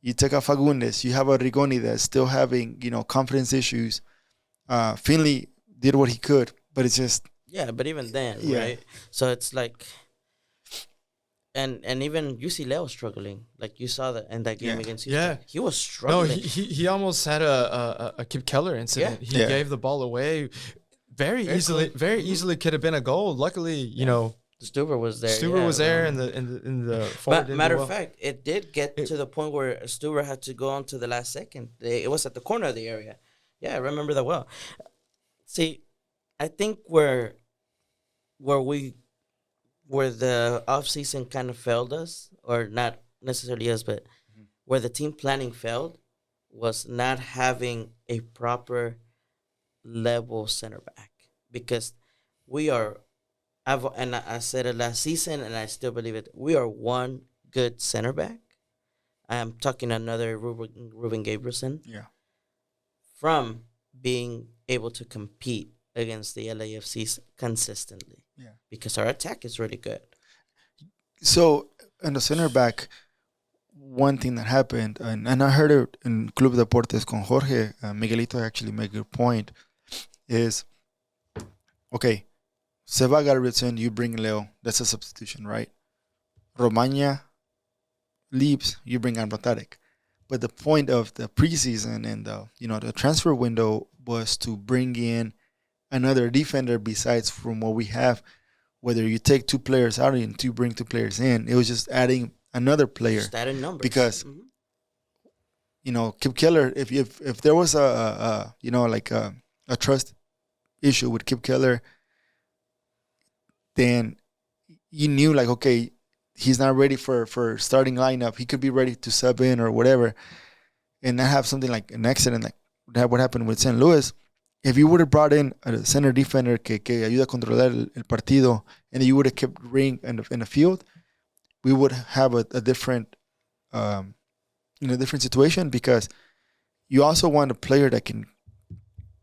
you take out Fagundes, you have a Rigoni that's still having confidence issues. Finley did what he could, but it's just but even then, right? So it's like, and even UC Leo struggling, like you saw that in that game against Houston. He was struggling. No, he almost had a Kip Keller incident. He gave the ball away. very easily could have been a goal. Luckily, you know, Stuber was there. Stuber was there in the forward. Matter of fact, it did get to the point where Stuber had to go on to the last second. It was at the corner of the area. Yeah, I remember that well. See, I think where the offseason kind of failed us, or not necessarily us, but where the team planning failed was not having a proper level center back, because I said it last season, and I still believe it. We are one good center back. I am talking another Ruben Gabrielson. Yeah. From being able to compete against the LAFCs consistently. Yeah. Because our attack is really good. So, in the center back, one thing that happened, and I heard it in Club Deportes con Jorge, Miguelito actually made a good point, is, okay, se va Gabrielson, you bring Leo, that's a substitution, right? Romagna leaves, you bring Andrade. But the point of the preseason and the transfer window was to bring in another defender besides from what we have. Whether you take 2 players out and you bring 2 players in, it was just adding another player. Just adding numbers. Because Kip Keller, if there was a trust issue with Kip Keller, then you knew, like, okay, he's not ready for starting lineup. He could be ready to sub in or whatever, and not have something like an accident like that. What happened with St. Louis? If you would have brought in a center defender que ayuda a controlar el partido, and you would have kept Ring in the field, we would have a different, different situation, because you also want a player that can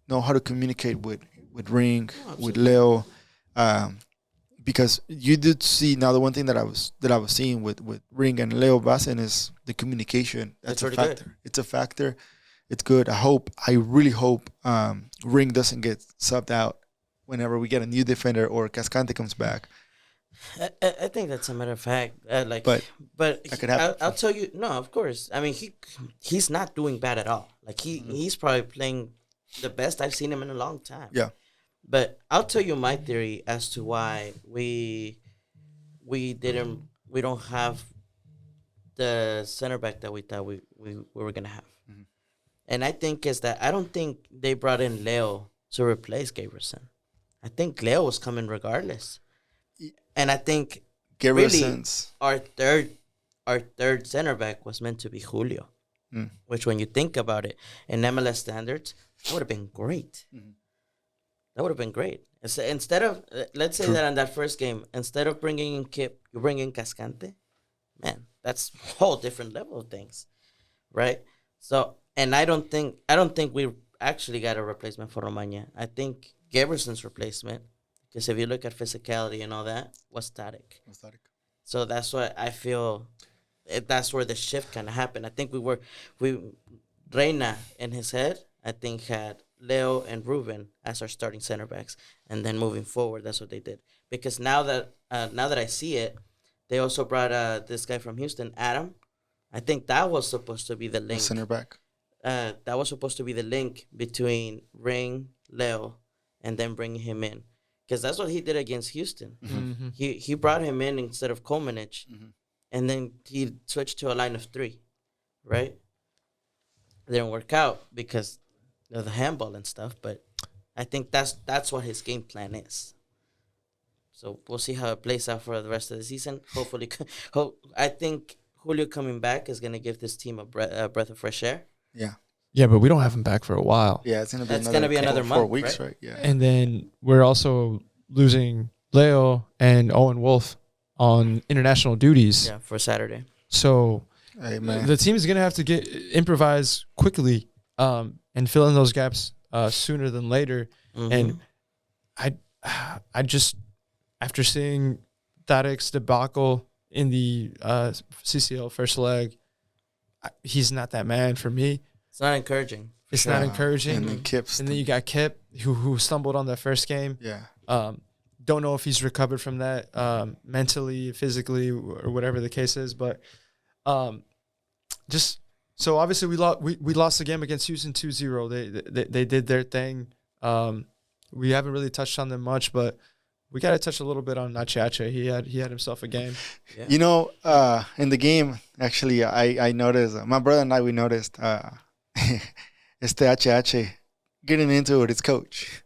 know how to communicate with Ring, with Leo. Because you did see, now the one thing that I was seeing with Ring and Leo Bassen is the communication. That's a factor. Good. It's a factor. It's good. I really hope Ring doesn't get subbed out whenever we get a new defender or Cascante comes back. I think that's a matter of fact. But that could happen. I'll tell you, no, of course. I mean, he's not doing bad at all. Like he's probably playing the best I've seen him in a long time. Yeah. But I'll tell you my theory as to why we don't have the center back that we thought we were gonna have. Mm-hmm. And I think is that I don't think they brought in Leo to replace Gabrielson. I think Leo was coming regardless. And I think really our third center back was meant to be Julio. Which, when you think about it, in MLS standards, that would have been great. Mm-hmm. That would have been great. Instead of, let's say that on that first game, instead of bringing in Kip, you bring in Cascante. Man, that's a whole different level of things, right? So, and I don't think we actually got a replacement for Romagna. I think Gabrielson's replacement, because if you look at physicality and all that, was static. So that's why I feel that's where the shift kind of happened. I think Reina in his head, I think, had Leo and Ruben as our starting center backs, and then moving forward, that's what they did. Because now that I see it, they also brought this guy from Houston, Adam. I think that was supposed to be the link. Center back. That was supposed to be the link between Ring, Leo, and then bringing him in, because that's what he did against Houston. Mm-hmm. He brought him in instead of Komenich, and then he switched to a line of 3, right? It didn't work out because of the handball and stuff, but I think that's what his game plan is. So we'll see how it plays out for the rest of the season. Hopefully, I think Julio coming back is going to give this team a breath of fresh air. Yeah. Yeah, but we don't have him back for a while. Yeah, it's going to be another month, 4 weeks, right? Yeah. And then we're also losing Leo and Owen Wolff on international duties. Yeah, for Saturday. So the team is going to have to improvise quickly and fill in those gaps sooner than later. Mm-hmm. And I just, after seeing Tarek's debacle in the CCL first leg, he's not that man for me. It's not encouraging. It's not encouraging. And then you got Kip, who stumbled on the first game. Yeah. Don't know if he's recovered from that mentally, physically, or whatever the case is. But just so obviously we lost the game against Houston 2-0. They did their thing. we haven't really touched on them much, but we got to touch a little bit on Ache. He had himself a game. Yeah. You know, in the game, actually, I noticed, my brother and I, we noticed este HH getting into it with his coach.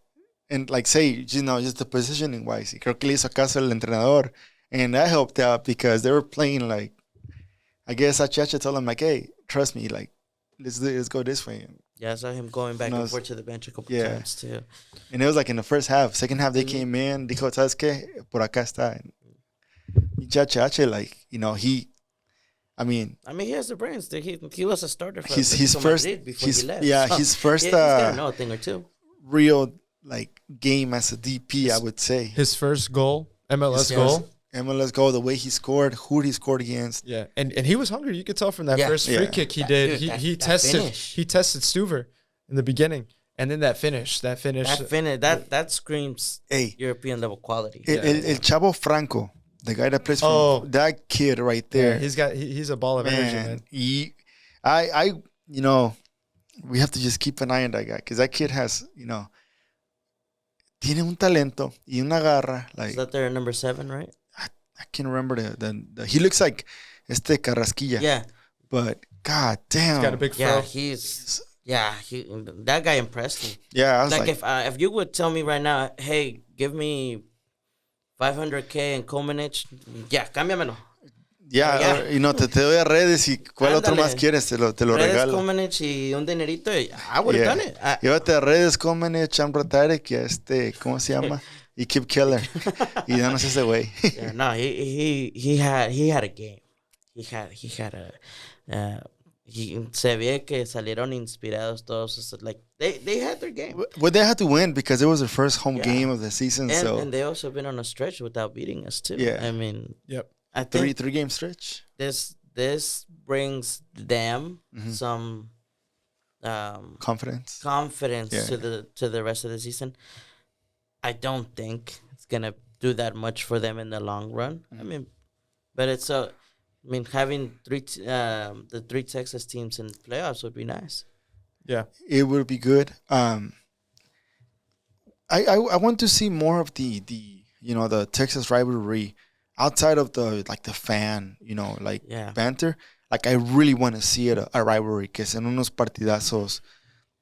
And like say, you know, just the positioning wise. Y creo que le hizo caso el entrenador. And that helped out because they were playing like, I guess HH told him like, hey, trust me, like, let's go this way. Yeah, I saw him going back and forth to the bench a couple times too. And it was like in the first half. Second half, they came in. Dijo, ¿sabes qué? Por acá está. And HH, like, you know, he has the brains. He was a starter for his first, Madrid before he left. Yeah, so his first he's got to know a thing or two. Real like game as a DP, I would say. His first goal, MLS goal. MLS goal, the way he scored, who he scored against. Yeah, and he was hungry. You could tell from that first free kick he did. Dude, he tested Stuver in the beginning, and then that finish. That screams European level quality. El Chavo Franco, the guy that plays for that kid right there. Yeah, he's a ball of energy, man. I you know, we have to just keep an eye on that guy because that kid has, you know, tiene un talento y una garra. Like, is that their number 7, right? I can't remember the he looks like Carrasquilla. Yeah. But god damn. He's got a big fro. That guy impressed me. Yeah, I was like if you would tell me right now, hey, give me $500K and Komenich, cámbiamelo. Yeah. You know, te doy a Redes y cuál otro más quieres, te lo regalo. Redes, Komenich y un dinerito, I would have done it. Llévate a Redes, Komenich, Amratarek y a ¿cómo se llama? Y Keep Keller. Y danos ese güey. Yeah, no, he had a game. He had a se ve que salieron inspirados todos. Like they had their game. Well, they had to win because it was their first home game of the season. And they also been on a stretch without beating us too. Yeah. I mean, yep. I think three game stretch. This brings them some confidence to the rest of the season. I don't think it's gonna do that much for them in the long run. I mean, but it's having the 3 Texas teams in playoffs would be nice. Yeah, it would be good. I want to see more of the the Texas rivalry outside of the fan, banter. Like I really want to see it a rivalry, que sean unos partidazos.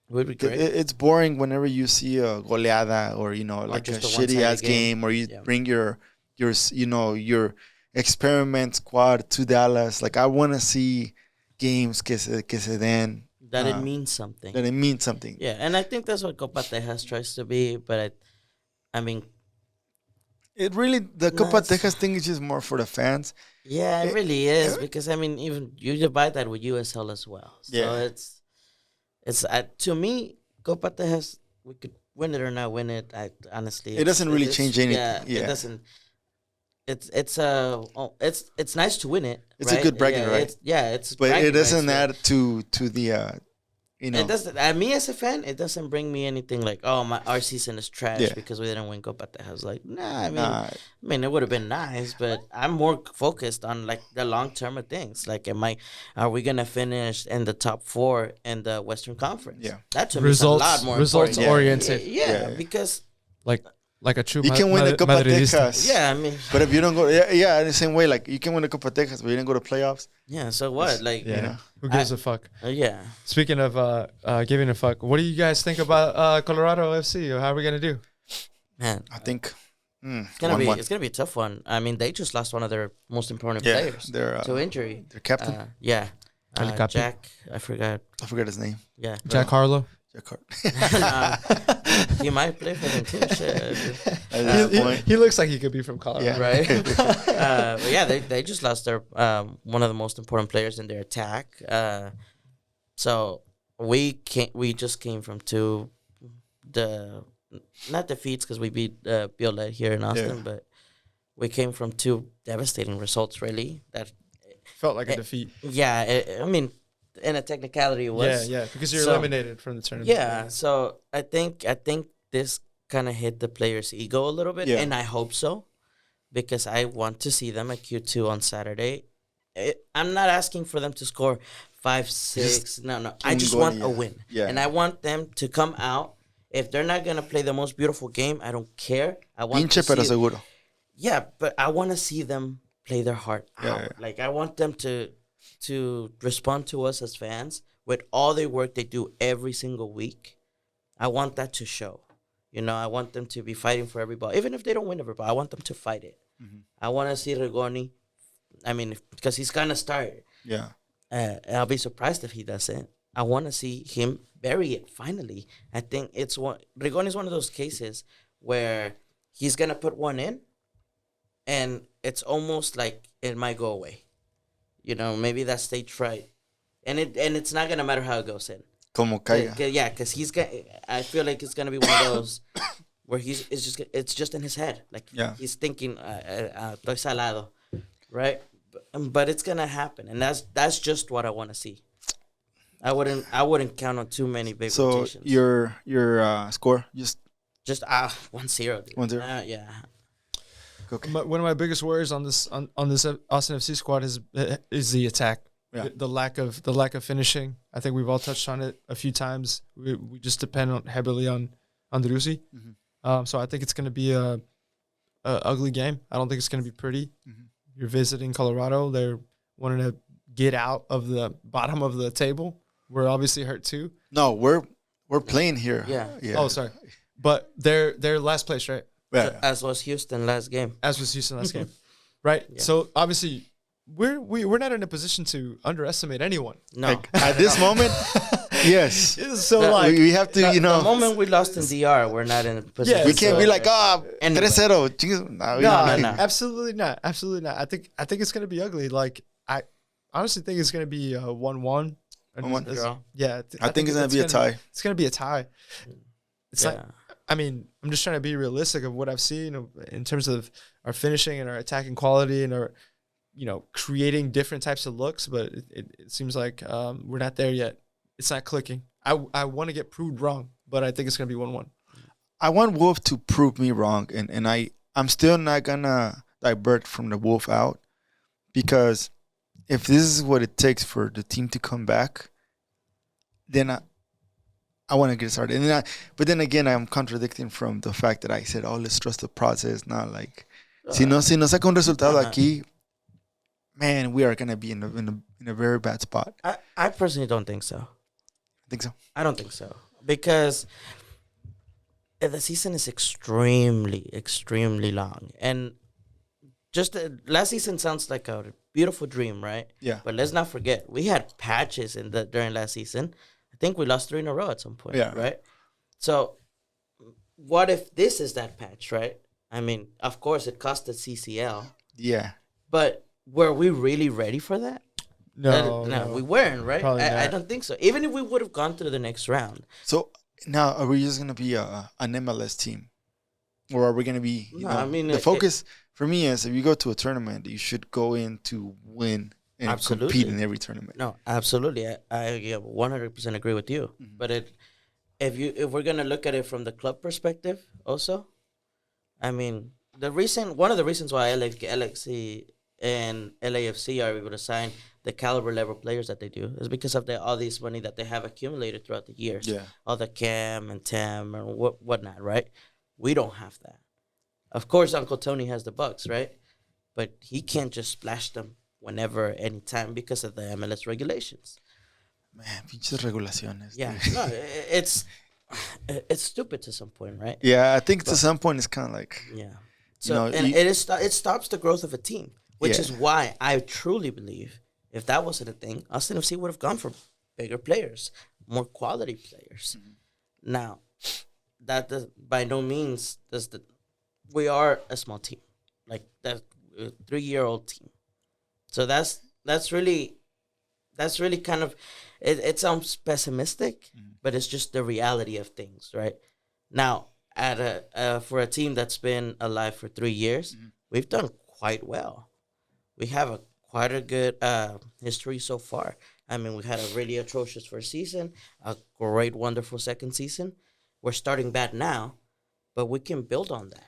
Would be great. It's boring whenever you see a goleada or like a shitty ass game, or you bring your experiment squad to Dallas. Like I want to see games que se den. That it means something. That it means something. Yeah, and I think that's what Copa Texas tries to be. But I mean, it really the Copa Texas thing is just more for the fans. Yeah, it really is because I mean, even you divide that with USL as well. So it's to me, Copa Texas, we could win it or not win it. Honestly, it doesn't really change anything. Yeah, it doesn't. It's nice to win it. It's a good bragging right. But it doesn't add to the It doesn't. Me as a fan, it doesn't bring me anything like our season is trash because we didn't win Copa Texas. Like I mean it would have been nice, but I'm more focused on like the long term of things. Like are we gonna finish in the top 4 in the Western Conference? Yeah, that to me is a lot more results oriented. Yeah, because like a true you can win the Copa Texas. Yeah, I mean, but if you don't go, in the same way, like you can win the Copa Texas, but you didn't go to playoffs. Yeah, so what? Like, who gives a fuck? Yeah. Speaking of giving a fuck, what do you guys think about Colorado FC? Or how are we gonna do? Man, I think it's gonna be a tough one. I mean, they just lost one of their most important players to injury. Their captain. Jack. I forgot his name. Yeah, Jack Harlow. He might play for them too. He looks like he could be from Colorado, right? But yeah, they just lost their one of the most important players in their attack. So we just came from 2 not defeats because we beat Violet here in Austin, but we came from 2 devastating results. Really, that felt like a defeat. Yeah, I mean. In a technicality, it was because you're eliminated from the tournament. Yeah, so I think this kind of hit the players' ego a little bit, and I hope so, because I want to see them at Q2 on Saturday. I'm not asking for them to score 5, 6. No. I just want a win, and I want them to come out If they're not gonna play the most beautiful game, I don't care. I want Pinche pero see, seguro. yeah, but I want to see them play their heart out. Yeah. Like I want them to respond to us as fans with all the work they do every single week. I want that to show. You know, I want them to be fighting for every ball, even if they don't win every ball. I want them to fight it. Mm-hmm. I want to see Rigoni. I mean, because he's gonna start. Yeah. I'll be surprised if he doesn't. I want to see him bury it finally. I think Rigoni is one of those cases where he's gonna put one in, and it's almost like it might go away. You know, maybe that's stage fright, and it's not gonna matter how it goes in. Como caiga. Yeah, because I feel like it's gonna be one of those where it's just in his head. Like he's thinking, estoy salado, right? But it's gonna happen, and that's just what I want to see. I wouldn't count on too many big rotations. So your score just 1-0. 1-0. Yeah. Okay. One of my biggest worries on this Austin FC squad is the attack. Yeah. The lack of finishing. I think we've all touched on it a few times. We just depend heavily on Drusi. Mm-hmm. So I think it's going to be a ugly game. I don't think it's going to be pretty. Mm-hmm. You're visiting Colorado. They're wanting to get out of the bottom of the table. We're obviously hurt too. No, we're playing here. Yeah. Oh, sorry. But they're last place, right? Yeah. As was Houston last game. As was Houston last game. Right? Yeah. So obviously we're not in a position to underestimate anyone. No. Like, at this moment, yes. So We have to, the moment we lost in DR, we're not in a position. we can't be like, Anyway. 3-0. No. Absolutely not. Absolutely not. I think it's gonna be ugly. Like I honestly think it's gonna be 1-1. 1-1. Draw. Yeah, I think it's gonna be a tie. It's gonna be a tie. It's Yeah. like, I mean, I'm just trying to be realistic of what I've seen in terms of our finishing and our attacking quality and our, creating different types of looks. But it seems like we're not there yet. It's not clicking. I want to get proved wrong, but I think it's gonna be 1-1. I want Wolff to prove me wrong, and I'm still not gonna divert from the Wolff out, because if this is what it takes for the team to come back, then I want to get started. But then again, I'm contradicting from the fact that I said, let's trust the process. Not like, si no saca un resultado aquí, man, we are gonna be in a very bad spot. I personally don't think so. I think so. I don't think so, because the season is extremely, extremely long, and just last season sounds like a beautiful dream, right? Yeah. But let's not forget, we had patches during last season. I think we lost 3 in a row at some point, right? So what if this is that patch, right? I mean, of course, it cost the CCL. Yeah. But were we really ready for that? No, we weren't, right? I don't think so. Even if we would have gone through the next round. So now, are we just gonna be an MLS team, or are we gonna be? The focus for me is, if you go to a tournament, you should go in to win and compete in every tournament. No, absolutely. I 100% agree with you. Mm-hmm. But if we're gonna look at it from the club perspective, also, I mean, one of the reasons why LXC and LAFC are able to sign the caliber level players that they do is because of all this money that they have accumulated throughout the years. Yeah. All the CAM and TAM and whatnot, right? We don't have that. Of course, Uncle Tony has the bucks, right? But he can't just splash them whenever, anytime, because of the MLS regulations. Man, pinches regulaciones. Yeah, no, it's stupid to some point, right? Yeah, I think to some point it's kind of like, yeah. So it stops the growth of a team, which is why I truly believe if that wasn't a thing, Austin FC would have gone for bigger players, more quality players. Mm-hmm. Now, that does by no means we are a small team, like that 3-year-old team. So that's really kind of it sounds pessimistic, but it's just the reality of things, right? Now, for a team that's been alive for 3 years, we've done quite well. We have quite a good history so far. I mean, we had a really atrocious first season, a great, wonderful second season. We're starting bad now, but we can build on that.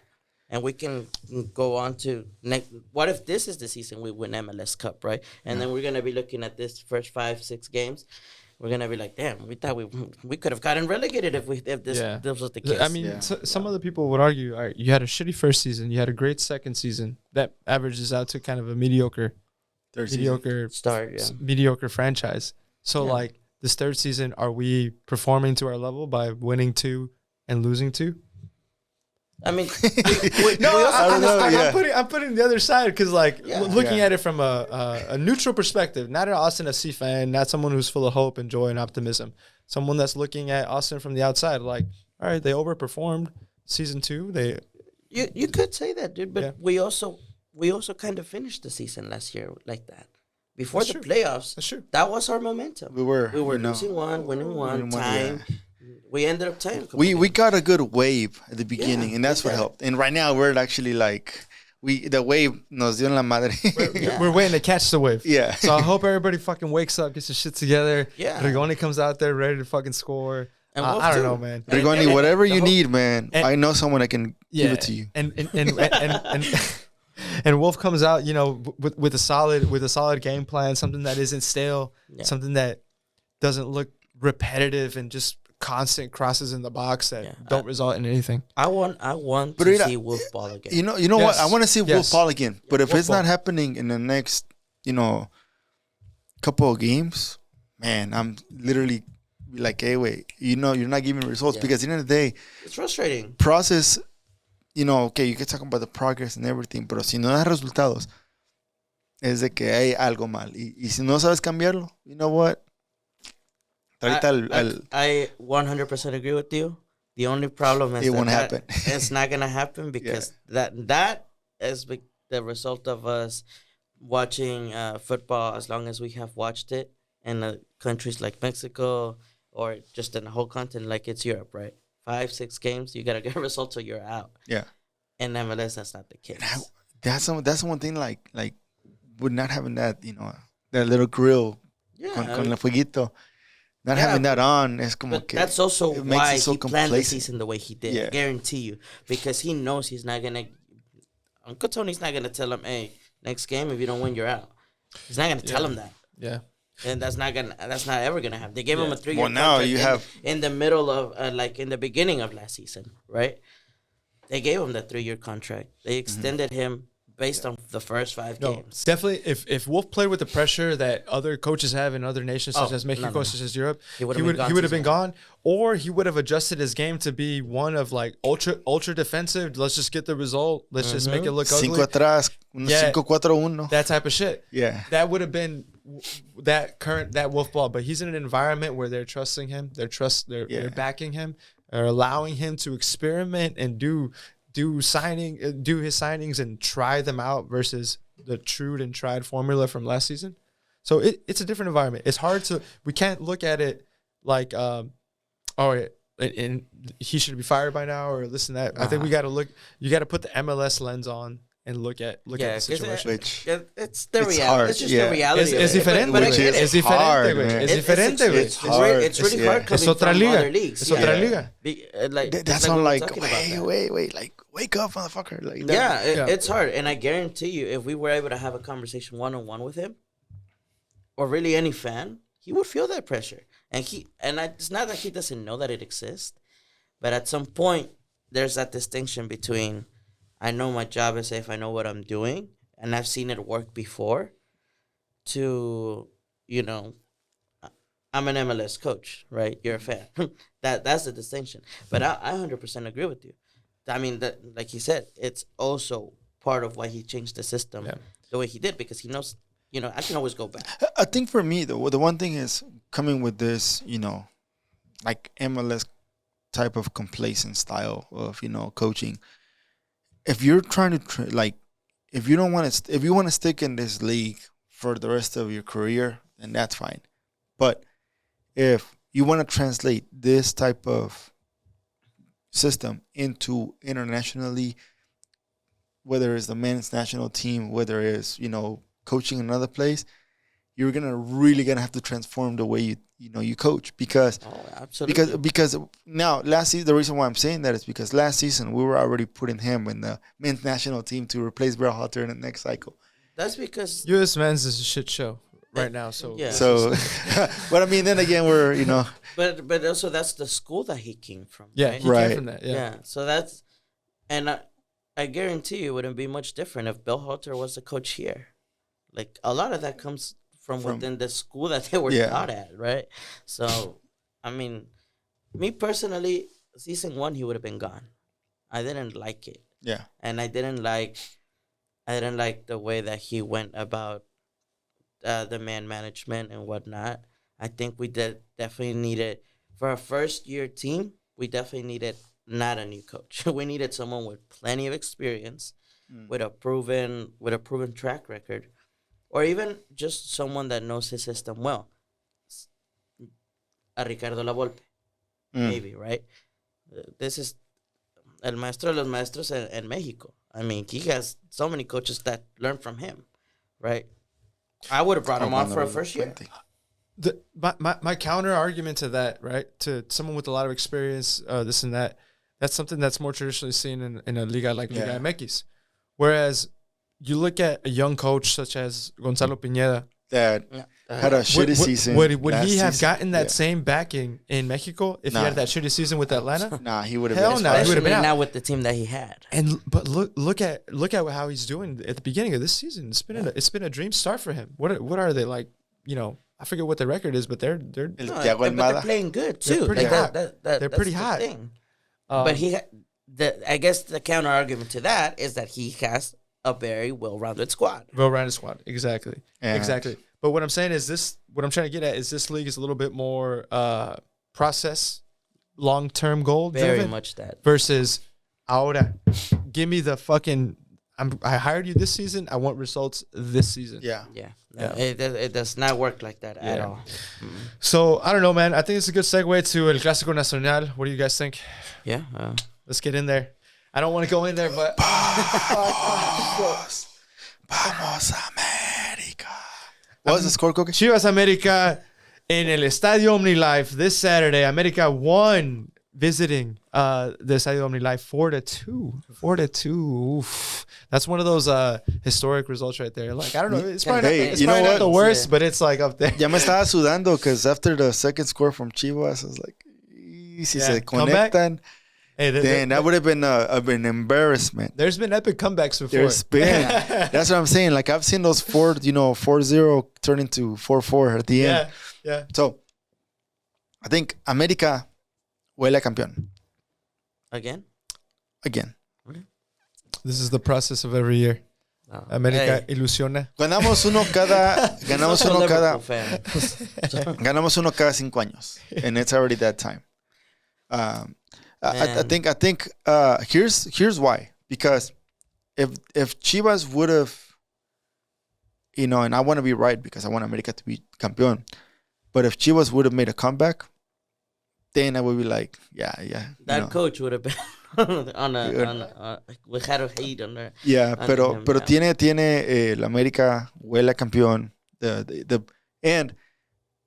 And we can go on to next. What if this is the season we win MLS Cup, right? And then we're going to be looking at this first 5-6 games. we're gonna be like, damn, we thought we could have gotten relegated if this was the case. I mean, some other people would argue, all right, you had a shitty first season, you had a great second season that averages out to kind of a mediocre mediocre franchise. So like this third season, are we performing to our level by winning 2 and losing 2? I mean, I'm putting the other side because, like, looking at it from a neutral perspective, not an Austin FC fan, not someone who's full of hope and joy and optimism. Someone that's looking at Austin from the outside, like, all right, they overperformed season 2. You could say that, dude, but we also kind of finished the season last year like that. Before the playoffs, that was our momentum. We were losing one, winning one, time. Yeah. We ended up tying. We got a good wave at the beginning, and that's what helped. And right now we're actually like the wave nos dio en la madre. We're waiting to catch the wave. Yeah. So I hope everybody fucking wakes up, gets their shit together. Yeah. Rigoni comes out there ready to fucking score. I don't know, man. Rigoni, whatever you need, man. I know someone that can give it to you. And Wolff comes out, you know, with a solid game plan, something that isn't stale, something that doesn't look repetitive and just constant crosses in the box that don't result in anything. I want to see Wolff ball again. You know what? I want to see Wolff ball again. But if it's not happening in the next, couple of games, man, I'm literally like, hey, wait, you're not giving results because at the end of the day, it's frustrating. Process. Okay, you can talk about the progress and everything, pero si no das resultados, es de que hay algo mal. Y si no sabes cambiarlo, you know what? I 100% agree with you. The only problem is it won't happen. It's not going to happen because that is the result of us watching football as long as we have watched it in countries like Mexico or just in the whole continent like it's Europe, right? 5-6 games, you gotta get results or you're out. Yeah. And MLS, that's not the case. That's one thing like with not having that, that little grill con el fueguito. Not having that on is como que that's also it why it so he planned the complacent. season the way he did. I guarantee you. Because he knows he's not gonna Uncle Tony's not gonna tell him, hey, next game if you don't win, you're out. He's not gonna tell him that. Yeah. And that's not ever gonna happen. They gave him a 3-year contract. Well, now you have in the middle of in the beginning of last season, right? They gave him that 3-year contract. They extended him based on the first 5 games. Definitely, if Wolff played with the pressure that other coaches have in other nations, such as Mexico, such as Europe, he would have been gone, or he would have adjusted his game to be one of like ultra defensive. Let's just get the result. Let's just make it look ugly. 5 atrás, 5-4-1. That type of shit. Yeah, that would have been that Wolff ball. But he's in an environment where they're trusting him. They're backing him. Are allowing him to experiment and do his signings and try them out versus the true and tried formula from last season. So it's a different environment. It's hard we can't look at it like, and he should be fired by now or this and that. I think you got to put the MLS lens on and look at the situation. It's the reality. It's just the reality. Es diferente. Es hard. It's really hard coming from other leagues. Es otra liga. That's all like, wait, like, wake up, motherfucker. Like, it's hard. And I guarantee you, if we were able to have a conversation one-on-one with him, or really any fan, he would feel that pressure. It's not that he doesn't know that it exists, but at some point, there's that distinction between I know my job is safe, I know what I'm doing, and I've seen it work before, to, I'm an MLS coach, right? You're a fan. That's the distinction. But I 100% agree with you. I mean, that, like he said, it's also part of why he changed the system the way he did, because he knows, I can always go back. I think for me, though, the one thing is coming with this, like MLS type of complacent style of, coaching. If you're trying to if you want to stick in this league for the rest of your career, then that's fine. But if you want to translate this type of system into internationally, whether it's the men's national team, whether it's coaching another place, you're really gonna have to transform the way you coach because now last season, the reason why I'm saying that is because last season we were already putting him in the men's national team to replace Berhalter in the next cycle. That's because U.S. men's is a shit show. right now. So Yeah. So, but I mean, then again, we're But also that's the school that he came from. yeah, right? he came Right. from that. Yeah. So that's, and I guarantee you it wouldn't be much different if Bill Halter was the coach here. Like a lot of that comes from within the school that they were Yeah. taught at, right? So, I mean, me personally, season 1 he would have been gone. I didn't like it, yeah, and I didn't like the way that he went about the man management and whatnot. I think we definitely needed, for a first year team, we definitely needed not a new coach. We needed someone with plenty of experience, with a proven track record, or even just someone that knows his system well. A Ricardo Lavolpe, maybe, right? This is el maestro de los maestros en Mexico. I mean, he has so many coaches that learn from him, right? I would have brought him on for a first year. My counter argument to that, right, to someone with a lot of experience, this and that, that's something that's more traditionally seen in a liga like Liga MX. Whereas you look at a young coach such as Gonzalo Pineda, that had a shitty season. Would he have season. gotten that same backing in Mexico if he had that shitty season with Atlanta? Nah, he would have Hell been. no, he would have been Especially out. now with the team that he had. But look at how he's doing at the beginning of this season. It's been a dream start for him. What are they like? I forget what the record is, but they're But they're playing good too. They're pretty hot. They're pretty the hot. thing. But I guess the counter argument to that is that he has a very well-rounded squad. Well-rounded squad, exactly. And- But what I'm saying is what I'm trying to get at is this league is a little bit more process, long-term goal Very driven much that. versus ahora. Give me the fucking. I hired you this season. I want results this season. Yeah. Yeah. No, it does not work like that at all. So I don't know, man. I think it's a good segue to El Clásico Nacional. What do you guys think? Yeah. Let's get in there. I don't want to go in there, but Vamos America. What was the score, Koke? Chivas America in el Estadio OmniLife this Saturday. America won visiting the Estadio OmniLife 4-2. 4-2. Oof. That's one of those historic results right there. Like, I don't know. It's probably, you know not what? the worst, but it's like up there. Ya me estaba sudando because after the second score from Chivas, I was like, si se Comeback? conectan, Hey, then that would have been an embarrassment. there's been epic comebacks before. There's been. That's what I'm saying. Like, I've seen those 4-0 turn into 4-4 at the end. Yeah. So, I think America huele a campeón. Again? This is the process of every year. No. America Hey. ilusiona. Ganamos uno cada 5 años, and it's already that time. I think here's why. Because if Chivas would have, and I want to be right because I want America to be campeón, but if Chivas would have made a comeback, then I would be like, yeah. That coach would have been we had a hate on there. Yeah, pero yeah. tiene el América huele a campeón. And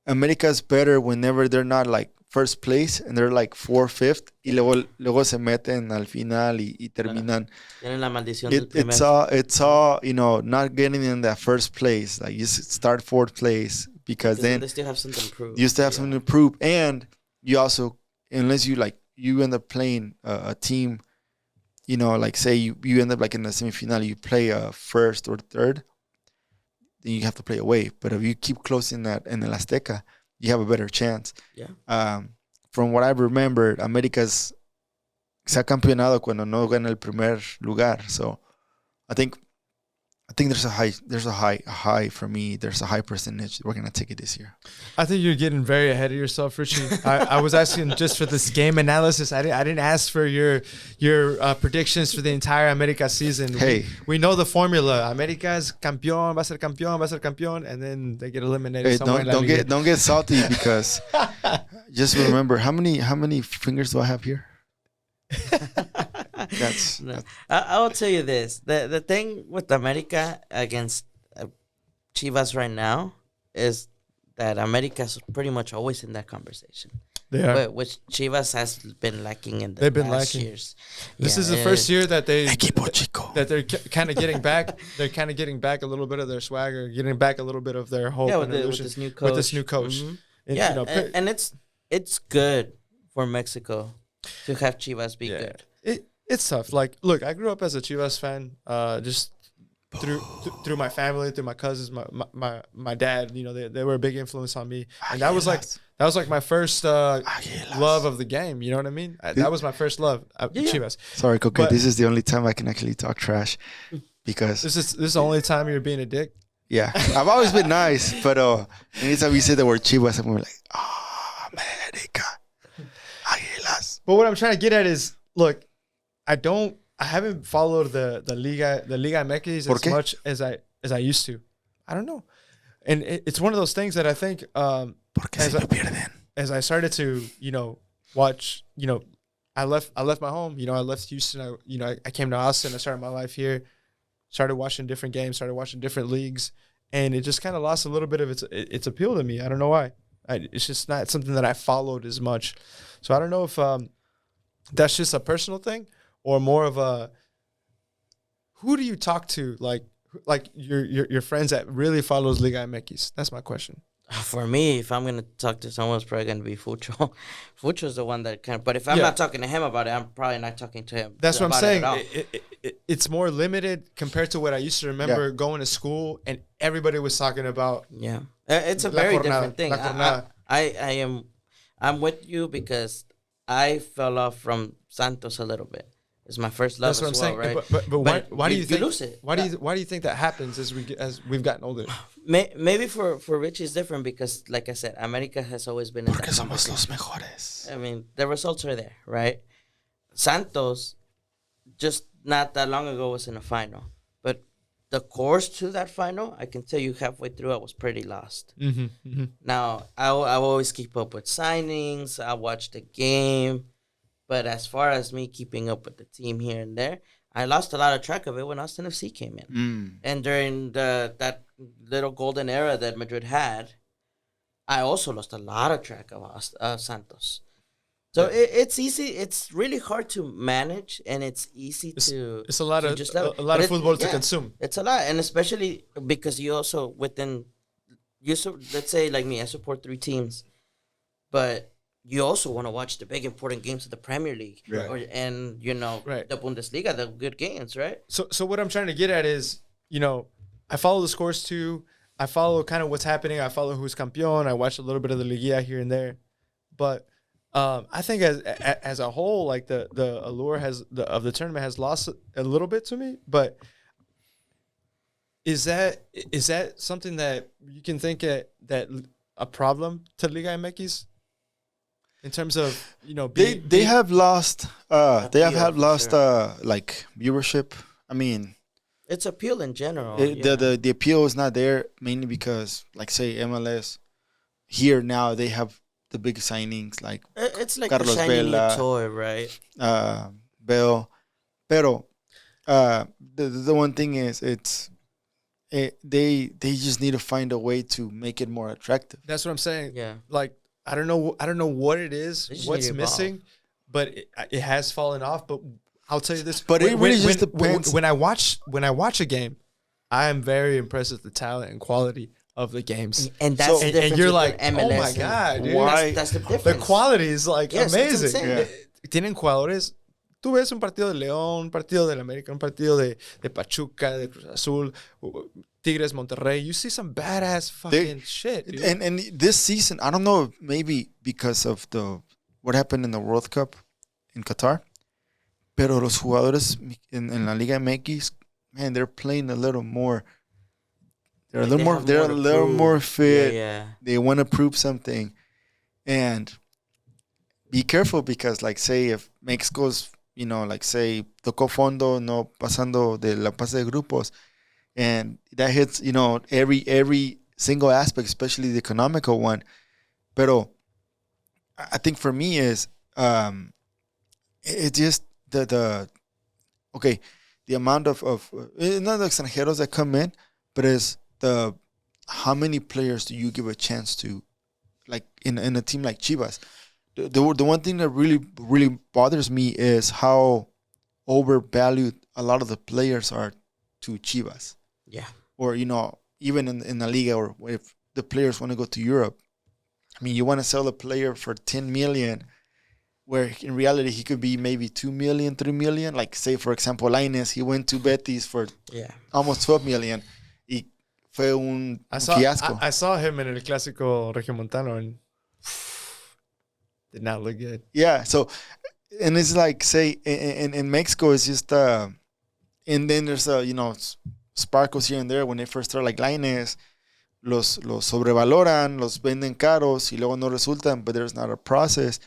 America's better whenever they're not like first place and they're like 4th, 5th, y luego se meten al final y terminan. Tienen la maldición del primer. It's all not getting in that first place. Like, you start 4th place because then they still have something to prove. you still have something to prove, and you also, unless you end up playing a team, like say you end up like in the semifinal, you play a first or third, then you have to play away. But if you keep closing that in El Azteca, you have a better chance. Yeah. From what I remember, América's se ha campeonado cuando no gana el primer lugar. So I think there's a high for me. There's a high percentage we're gonna take it this year. I think you're getting very ahead of yourself, Richie. I was asking just for this game analysis. I didn't ask for your predictions for the entire America season. Hey, we know the formula. America's campeón, va a ser campeón, and then they get eliminated. hey, somewhere in La Liga. don't get salty because just remember how many fingers do I have here? I will tell you this: the thing with America against Chivas right now is that America's pretty much always in that conversation. They are. which Chivas has been lacking in the They've been last lacking. years. This Yeah, is the first year that Equipo chico. that they're kind of getting back. They're kind of getting back a little bit of their swagger, getting back a little bit of their hope. Yeah, and with illusion this new coach. With this new coach. Mhm. And, Yeah, you know, and it's good for Mexico to have Chivas be good. It's tough. Like, look, I grew up as a Chivas fan. Just through my family, through my cousins, my dad. You know, they were a big influence on me, and that was like my first love of the game. You know what I mean? That was my first love, Chivas. Sorry, Koke. But- This is the only time I can actually talk trash because This is the only time you're being a dick. yeah, I've always been nice, but anytime we say the word Chivas, I'm like, America, Águilas. But what I'm trying to get at is, look, I haven't followed the Liga MX ¿Por as qué? much as I used to. I don't know, and it's one of those things that I think Porque as se I- me pierden. as I started to watch, I left my home. I left Houston. I came to Austin. I started my life here. Started watching different games. Started watching different leagues, and it just kind of lost a little bit of its appeal to me. I don't know why. It's just not something that I followed as much. So I don't know if that's just a personal thing or more of a who do you talk to like your friends that really follows Liga MX? That's my question. For me, if I'm gonna talk to someone, it's probably gonna be Fucho. Fucho's the one that but if I'm not talking to him about it, I'm probably not talking to him. That's what I'm about saying. it at all. It's more limited compared to what I used to remember going to school and everybody was talking about. Yeah, it's a La very jornada, different thing. la jornada. I'm with you because I fell off from Santos a little bit. It's my first love. That's what I'm saying. right? But why do you think lose it? Why do you think that happens as we've gotten older? Maybe for Richie it's different because, like I said, America has always been in Porque that somos los competition. mejores. I mean, the results are there, right? Santos, just not that long ago, was in a final. But the course to that final, I can tell you halfway through, I was pretty lost. Mm-hmm. Now, I always keep up with signings. I watch the game. But as far as me keeping up with the team here and there, I lost a lot of track of it when Austin FC came in. And during that little golden era that Madrid had, I also lost a lot of track of Santos. So it's easy. It's really hard to manage, and it's easy to. It's a lot of just love it. a lot But of football to consume. It's a lot, and especially because you also let's say like me, I support 3 teams, but you also want to watch the big important games of the Premier League, Right. and Right. the Bundesliga, the good games, right? So what I'm trying to get at is, I follow the scores too. I follow kind of what's happening. I follow who's campeón. I watch a little bit of the Liguilla here and there, but I think as a whole, like the allure of the tournament has lost a little bit to me. But is that something that you can think that a problem to Liga MX? In terms of They have lost Appeal, lost sure. like viewership. I mean, It's appeal in general. the appeal is not there mainly because, like, say MLS here now they have the big signings like It's like Carlos the shiny Vela. new toy, right? Bell, pero the one thing is they just need to find a way to make it more attractive. That's what I'm saying. Yeah. Like I don't know what it is, They just what's need to evolve. missing, but it has fallen off. But I'll tell you this. But it really just depends. When I watch a game, I am very impressed with the talent and quality of the games. And that's the difference and you're with like, MLS oh my and- god, dude. Why- That's the The difference. quality is like Yes, it's amazing. insane. Yeah. Tienen jugadores. Tú ves un partido de León, un partido del América, un partido de Pachuca, de Cruz Azul, Tigres, Monterrey. You see some badass fucking shit, dude. And this season, I don't know, maybe because of what happened in the World Cup in Qatar, pero los jugadores en la Liga MX, man, they're playing a little more. They're a little more. have They're a to little prove. more fit. Yeah. They want to prove something, and be careful because, like, say if Mexico's, like, say tocó fondo, no pasando de la fase de grupos, and that hits, every single aspect, especially the economical one. Pero I think for me is it's just the amount of not the extranjeros that come in, but it's how many players do you give a chance to, like in a team like Chivas. the one thing that really bothers me is how overvalued a lot of the players are to Chivas. Yeah. Or even in the Liga, or if the players want to go to Europe. I mean, you want to sell a player for 10 million, where in reality he could be maybe 2 million, 3 million. Like, say, for example, Lainez, he went to Betis for almost 12 million. Y fue un fiasco. I saw him in el Clásico Regiomontano and did not look good. Yeah, so, and it's like, say, in Mexico, it's just, and then there's, sparkles here and there when they first start, like Lainez. Los sobrevaloran, los venden caros, y luego no resultan, but there's not a process.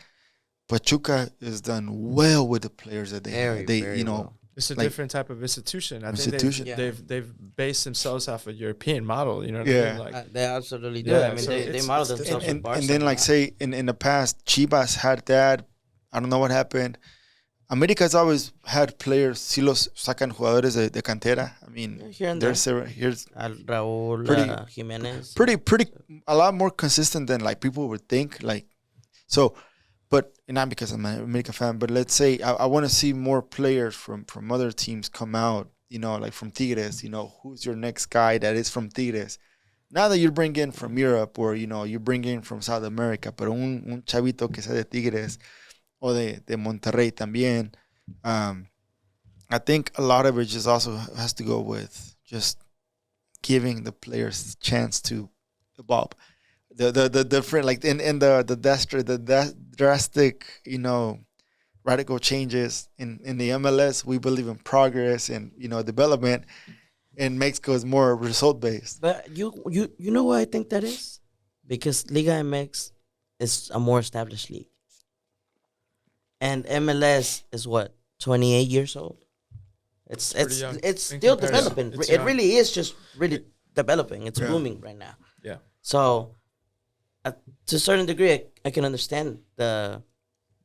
Pachuca is done well with the players that they have. Well. It's a different type of institution. I think they've based themselves off a European model. You know what I mean? Like, they absolutely do. Yeah, I mean, so they model themselves with Barca. And then, like, say, in the past, Chivas had that. I don't know what happened. America's always had players, si los sacan jugadores de cantera. I mean, here and here's Raúl Jiménez. Pretty, a lot more consistent than, like, people would think. Like, so, but not because I'm an America fan, but let's say I want to see more players from other teams come out, like from Tigres, who's your next guy that is from Tigres. Not that you bring in from Europe or, you bring in from South America, pero un chavito que sea de Tigres o de Monterrey también. I think a lot of it just also has to go with just giving the players a chance to evolve. The different, like, in the drastic, radical changes in the MLS. We believe in progress and development. In Mexico is more result based. But you know why I think that is? Because Liga MX is a more established league. And MLS is what, 28 years old? It's still developing. It really is just really developing. It's booming right now. Yeah. So to a certain degree, I can understand the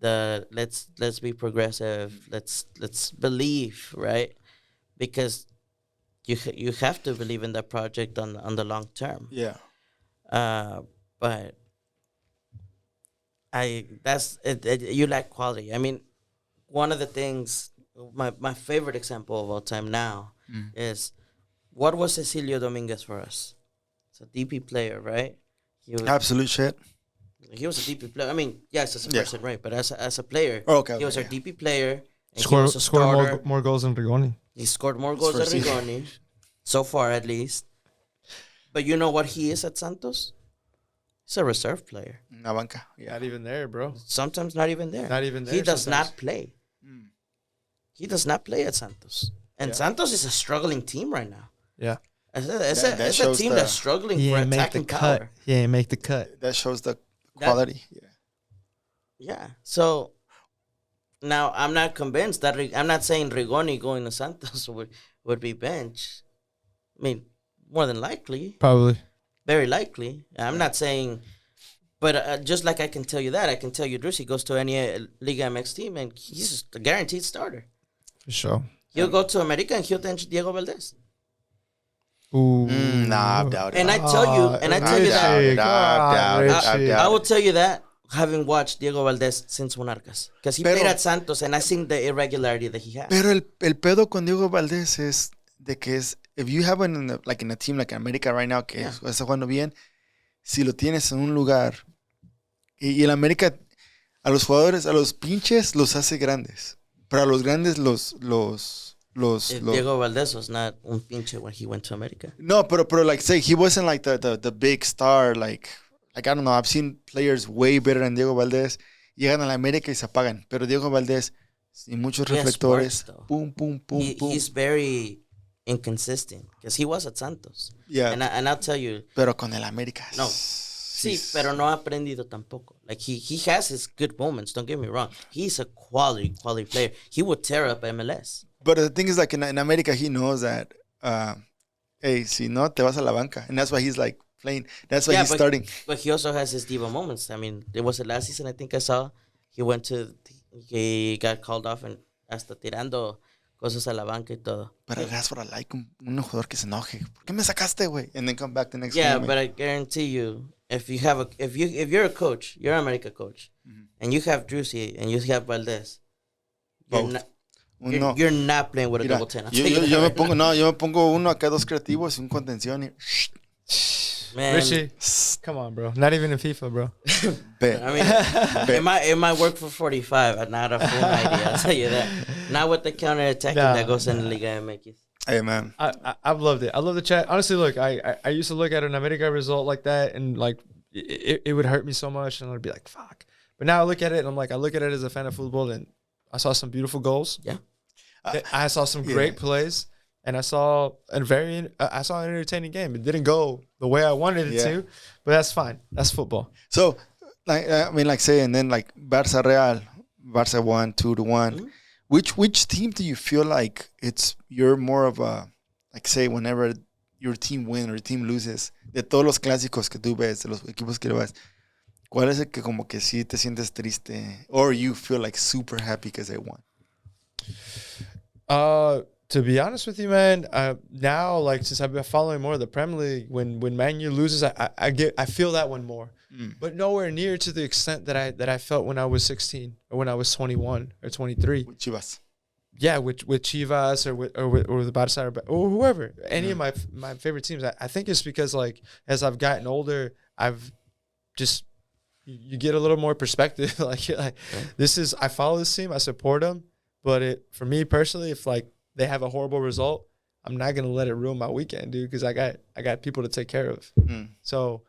let's be progressive. Let's believe, right? Because you have to believe in that project on the long term. Yeah. But you lack quality. I mean, one of the things, my favorite example of all time now is, what was Cecilio Dominguez for us? It's a DP player, right? Absolute shit. He was a DP player. I mean, yes, as a person, right? But as a player, he was our DP player. And scored more goals than Rigoni. He scored more goals than Rigoni, so far at least. But you know what he is at Santos? He's a reserve player. Una banca. Yeah. Not even there, bro. Sometimes not even there. Not even there. He does not play. He does not play at Santos. And Santos is a struggling team right now. Yeah. It's a team that's struggling for attacking power. He ain't make the cut. That shows the quality. Yeah. So now I'm not convinced that I'm not saying Rigoni going to Santos would be bench. I mean, more than likely. Probably. Very likely. I'm not saying, but just like I can tell you that, I can tell you Drussi goes to any Liga MX team and he's a guaranteed starter. For sure. He'll go to America and he'll bench Diego Valdez. Ooh. Nah, I doubt it. And I tell you that. I will tell you that, having watched Diego Valdez since Monarcas. Because he played at Santos and I seen the irregularity that he had. Pero el pedo con Diego Valdez es de que es, if you have him in a team like America right now, que está jugando bien, si lo tienes en un lugar, y el América, a los jugadores, a los pinches, los hace grandes. Pero a los grandes Diego Valdez was not un pinche when he went to America. No, pero like, say, he wasn't like the big star, like I don't know, I've seen players way better than Diego Valdez, llegan a la América y se apagan. Pero Diego Valdez, sin muchos reflectores, pum. He's very inconsistent because he was at Santos. Yeah. And I'll tell you. Pero con el América. No. Sí, pero no ha aprendido tampoco. Like he has his good moments. Don't get me wrong. He's a quality player. He would tear up MLS. But the thing is, like in America, he knows that, hey, si no, te vas a la banca, and that's why he's like playing. That's why he's starting. But he also has his diva moments. I mean, it was the last season I think I saw. He got called off and hasta tirando cosas a la banca y todo. But that's what I like. Un jugador que se enoje. ¿Por qué me sacaste, güey? And then come back the next game. Yeah, but I guarantee you, if you're a coach, you're an America coach, and you have Juicy and you have Valdez, you're Both. not, Uno, you're not playing with a mira, double 10. I'll yo, tell you yo, that yo me right pongo, now. no, yo me pongo uno acá, dos creativos y un contención y Man, Richie, come on, bro. Not even in FIFA, bro. bet. I mean, it might work for 45, but not a full 90. I'll tell you that. Not with the counter attacking that goes in the Liga MX. Hey, man. I've loved it. I love the chat. Honestly, look, I used to look at an America result like that and like it would hurt me so much and I'd be like, fuck. But now I look at it and I'm like, I look at it as a fan of football and I saw some beautiful goals. Yeah. I saw some great plays and I saw an entertaining game. It didn't go the way I wanted it to, but that's fine. That's football. So, like, I mean, like, say, and then like Barca Real, Barca won 2-1. Which team do you feel like you're more of a, like, say, whenever your team wins or your team loses, de todos los clásicos que tú ves, de los equipos que le vas, ¿cuál es el que como que sí te sientes triste or you feel like super happy because they won? To be honest with you, man, now like since I've been following more of the Premier League, when Man U loses, I feel that one more, but nowhere near to the extent that I felt when I was 16 or when I was 21 or 23. With Chivas. Yeah, with Chivas or the Barca or whoever, any of my favorite teams. I think it's because like as I've gotten older, I've just you get a little more perspective. like I follow this team, I support them, but for me personally, if like they have a horrible result, I'm not gonna let it ruin my weekend, dude, because I got people to take care of. So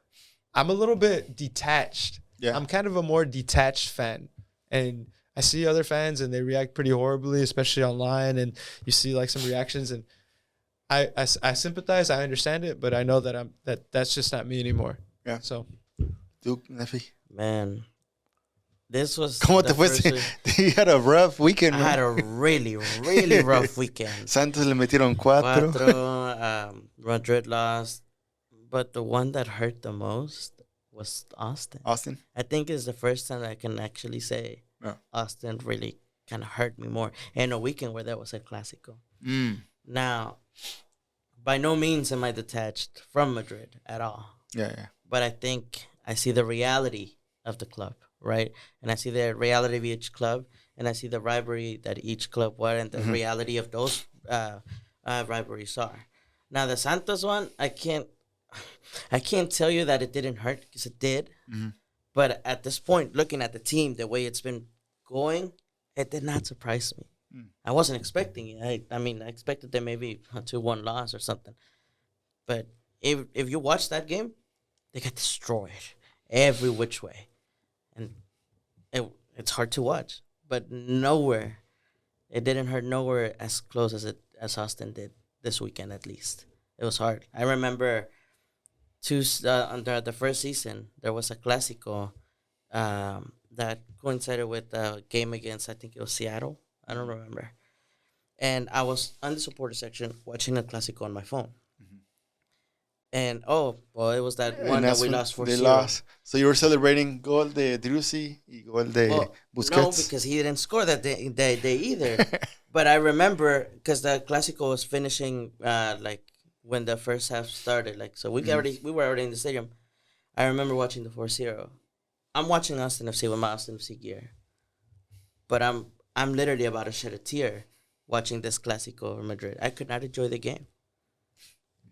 I'm a little bit detached. Yeah. I'm kind of a more detached fan. And I see other fans and they react pretty horribly, especially online, and you see like some reactions and I sympathize, I understand it, but I know that that's just not me anymore. Yeah. So Duke, Neffy. Man, this was. ¿Cómo te fuiste? You had a rough weekend, man. I had a really, really rough weekend. Santos le metieron 4. Madrid lost. But the one that hurt the most was Austin. Austin? I think it's the first time I can actually say Austin really kind of hurt me more. And a weekend where there was a Clásico. Now, by no means am I detached from Madrid at all. Yeah. But I think I see the reality of the club, right? And I see the reality of each club, and I see the rivalry that each club was, and the reality of those rivalries are. Now, the Santos one, I can't tell you that it didn't hurt, because it did. But at this point, looking at the team, the way it's been going, it did not surprise me. I wasn't expecting it. I mean, I expected there maybe a 2-1 loss or something. But if you watch that game, they got destroyed every which way. And it's hard to watch. But it didn't hurt nowhere as close as Austin did this weekend, at least. It was hard. I remember under the first season, there was a Clásico that coincided with a game against, I think it was Seattle. I don't remember. And I was on the supporter section watching a Clásico on my phone. And, it was that one that we lost 4-0. They lost. So you were celebrating gol de Drusi y gol de Busquets? No, because he didn't score that day either. But I remember, because the Clásico was finishing, when the first half started. So we were already in the stadium. I remember watching the 4-0. I'm watching Austin FC with my Austin FC gear. But I'm literally about to shed a tear watching this Clásico over Madrid. I could not enjoy the game.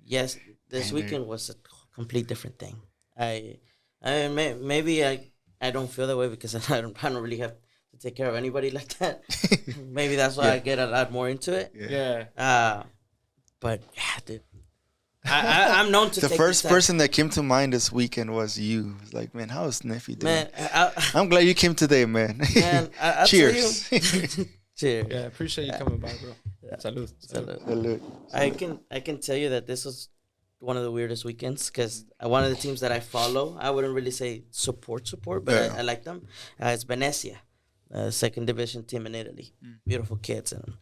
Yes, this weekend was a complete different thing. Maybe I don't feel that way because I don't really have to take care of anybody like that. Maybe that's why I get a lot more into it. Yeah. But yeah, dude. I'm known to the first person that came to mind this weekend was you. It's like, man, how is Neffy doing? Man, I'm glad you came today, man. Man, cheers. Cheers. Yeah, appreciate you coming by, bro. Salud. Salud. I can tell you that this was one of the weirdest weekends because one of the teams that I follow, I wouldn't really say support, but I like them. It's Venezia, second division team in Italy. Beautiful kids, and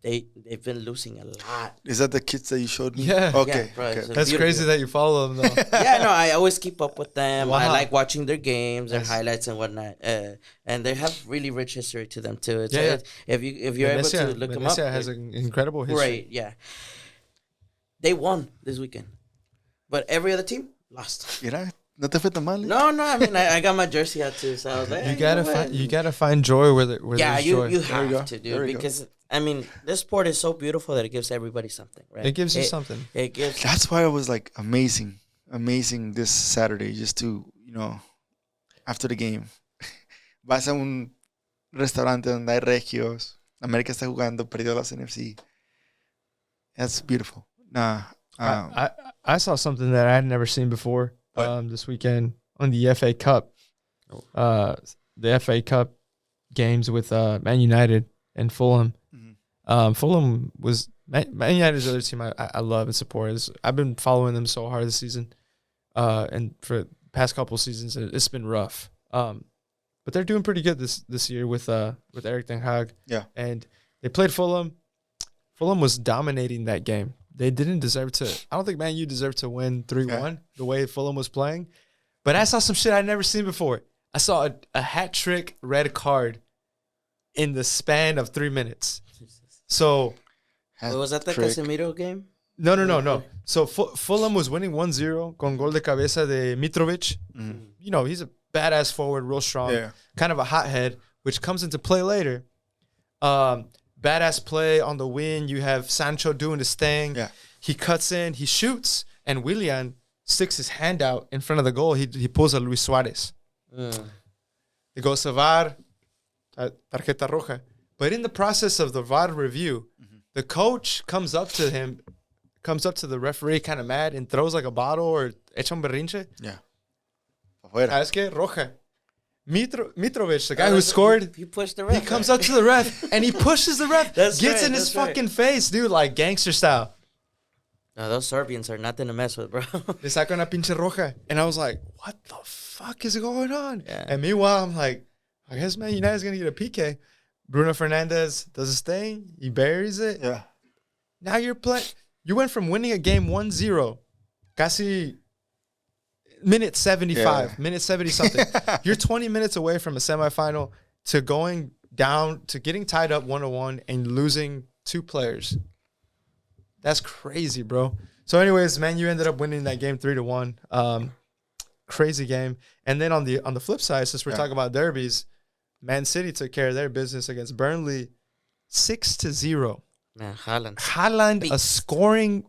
they've been losing a lot. Is that the kids that you showed me? Yeah. Okay. Yeah, okay. That's crazy that you follow them, though. Yeah, no, I always keep up with them. Wow. I like watching their games, their highlights and whatnot. And they have really rich history to them too. If you're able to look them up, Venezia has an incredible history. Right? Yeah. They won this weekend, but every other team lost. ¿No te fue tan mal? No, I mean, I got my jersey out too, so I was like, You gotta find joy where yeah, there's joy. you There you go. have to, There dude, you go. because I mean, this sport is so beautiful that it gives everybody something, right? It gives you something. It gives. That's why it was like amazing this Saturday, just to, after the game. Vas a un restaurante donde hay regios. América está jugando, perdió las NFC. That's beautiful. I saw something that I had never seen before this weekend on the FA Cup. The FA Cup games with Man United and Fulham. Fulham was Man United's the other team I love and support. I've been following them so hard this season, and for the past couple seasons it's been rough. But they're doing pretty good this year with Eric Ten Hag. Yeah, and they played Fulham. Fulham was dominating that game. They didn't deserve to. I don't think Man U deserved to win 3-1 the way Fulham was playing. But I saw some shit I'd never seen before. I saw a hat trick red card in the span of 3 minutes. So, was that the Casemiro game? No. So Fulham was winning 1-0 con gol de cabeza de Mitrovic. He's a badass forward, real strong, kind of a hothead, which comes into play later. Badass play on the wing. You have Sancho doing his thing. Yeah. He cuts in, he shoots, and Willian sticks his hand out in front of the goal. He pulls a Luis Suarez. It goes to VAR, tarjeta roja. But in the process of the VAR review, the coach comes up to the referee kind of mad and throws like a bottle or echa un berrinche. Yeah. Afuera. ¿Sabes qué? Roja. Mitrovic, the guy who scored, he pushed the ref. he comes up to the ref and he pushes the ref. That's gets right, in his that's fucking face, dude, like gangster style. No, those Serbians are nothing to mess with, bro. Le saca una pinche roja. And I was like, what the fuck is going on? Yeah. And meanwhile, I'm like, I guess Man United's going to get a PK. Bruno Fernandes does his thing. He buries it. Yeah. Now you're playing. You went from winning a game 1-0, casi minute 75, minute 70 something. You're 20 minutes away from a semifinal to going down to getting tied up 1-1 and losing 2 players. That's crazy, bro. So anyways, man, you ended up winning that game 3-1. Crazy game. And then on the flip side, since we're talking about derbies, Man City took care of their business against Burnley 6-0. Man, Haaland. Haaland, a scoring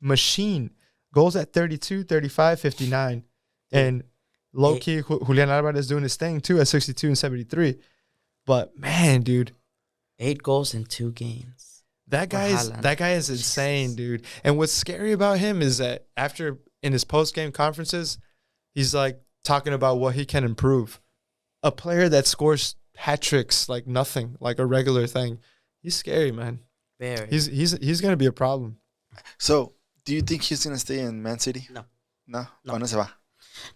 machine. Goals at 32, 35, 59. And low-key, Julian Alvarez doing his thing, too, at 62 and 73. But, man, dude. 8 goals in 2 games. That guy is insane, dude. And what's scary about him is that after, in his post-game conferences, he's, like, talking about what he can improve. A player that scores hat tricks like nothing, like a regular thing. He's scary, man. Very. He's going to be a problem. So, do you think he's going to stay in Man City? No. ¿Cuándo se va?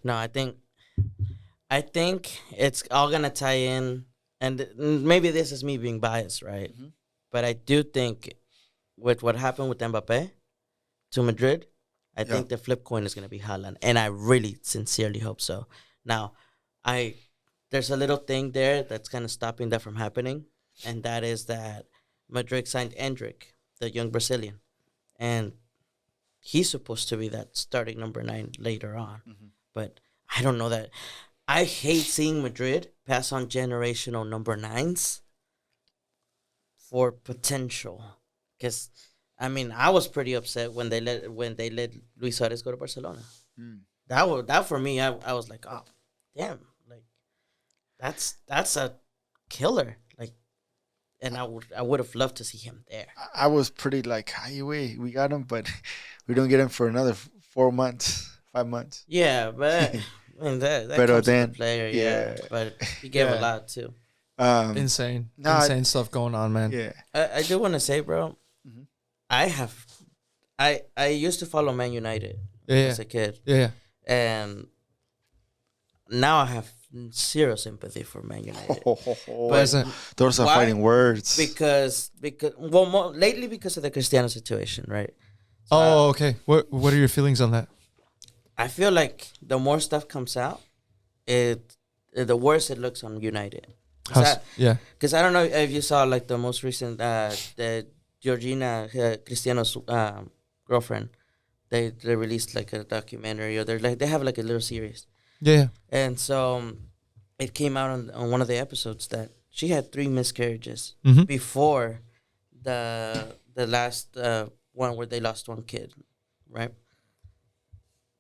No, I think it's all going to tie in. And maybe this is me being biased, right? Mm-hmm. But I do think with what happened with Mbappé to Madrid, I think the flip coin is going to be Haaland. And I really sincerely hope so. Now, there's a little thing there that's kind of stopping that from happening. And that is that Madrid signed Endrick, the young Brazilian. And he's supposed to be that starting number 9 later on. Mm-hmm. But I don't know that. I hate seeing Madrid pass on generational number 9s for potential. Because, I mean, I was pretty upset when they let Luis Suarez go to Barcelona. That for me, I was like, oh, damn. Like, that's a killer. Like, and I would have loved to see him there. I was pretty like, we got him, but we don't get him for another 4 months, 5 months. Yeah, but I mean, that comes with the player, but he gave a lot too. Insane stuff going on, man. Yeah, I do want to say, bro, I used to follow Man United as a kid. Yeah, and now I have zero sympathy for Man United. Those are fighting words. Because lately because of the Cristiano situation, right? So okay. What are your feelings on that? I feel like the more stuff comes out, the worse it looks on United. Because I don't know if you saw like the most recent the Georgina Cristiano's girlfriend. They released like a documentary, or they have like a little series, Yeah. And so it came out on one of the episodes that she had 3 miscarriages Mhm. before the last one where they lost one kid, right?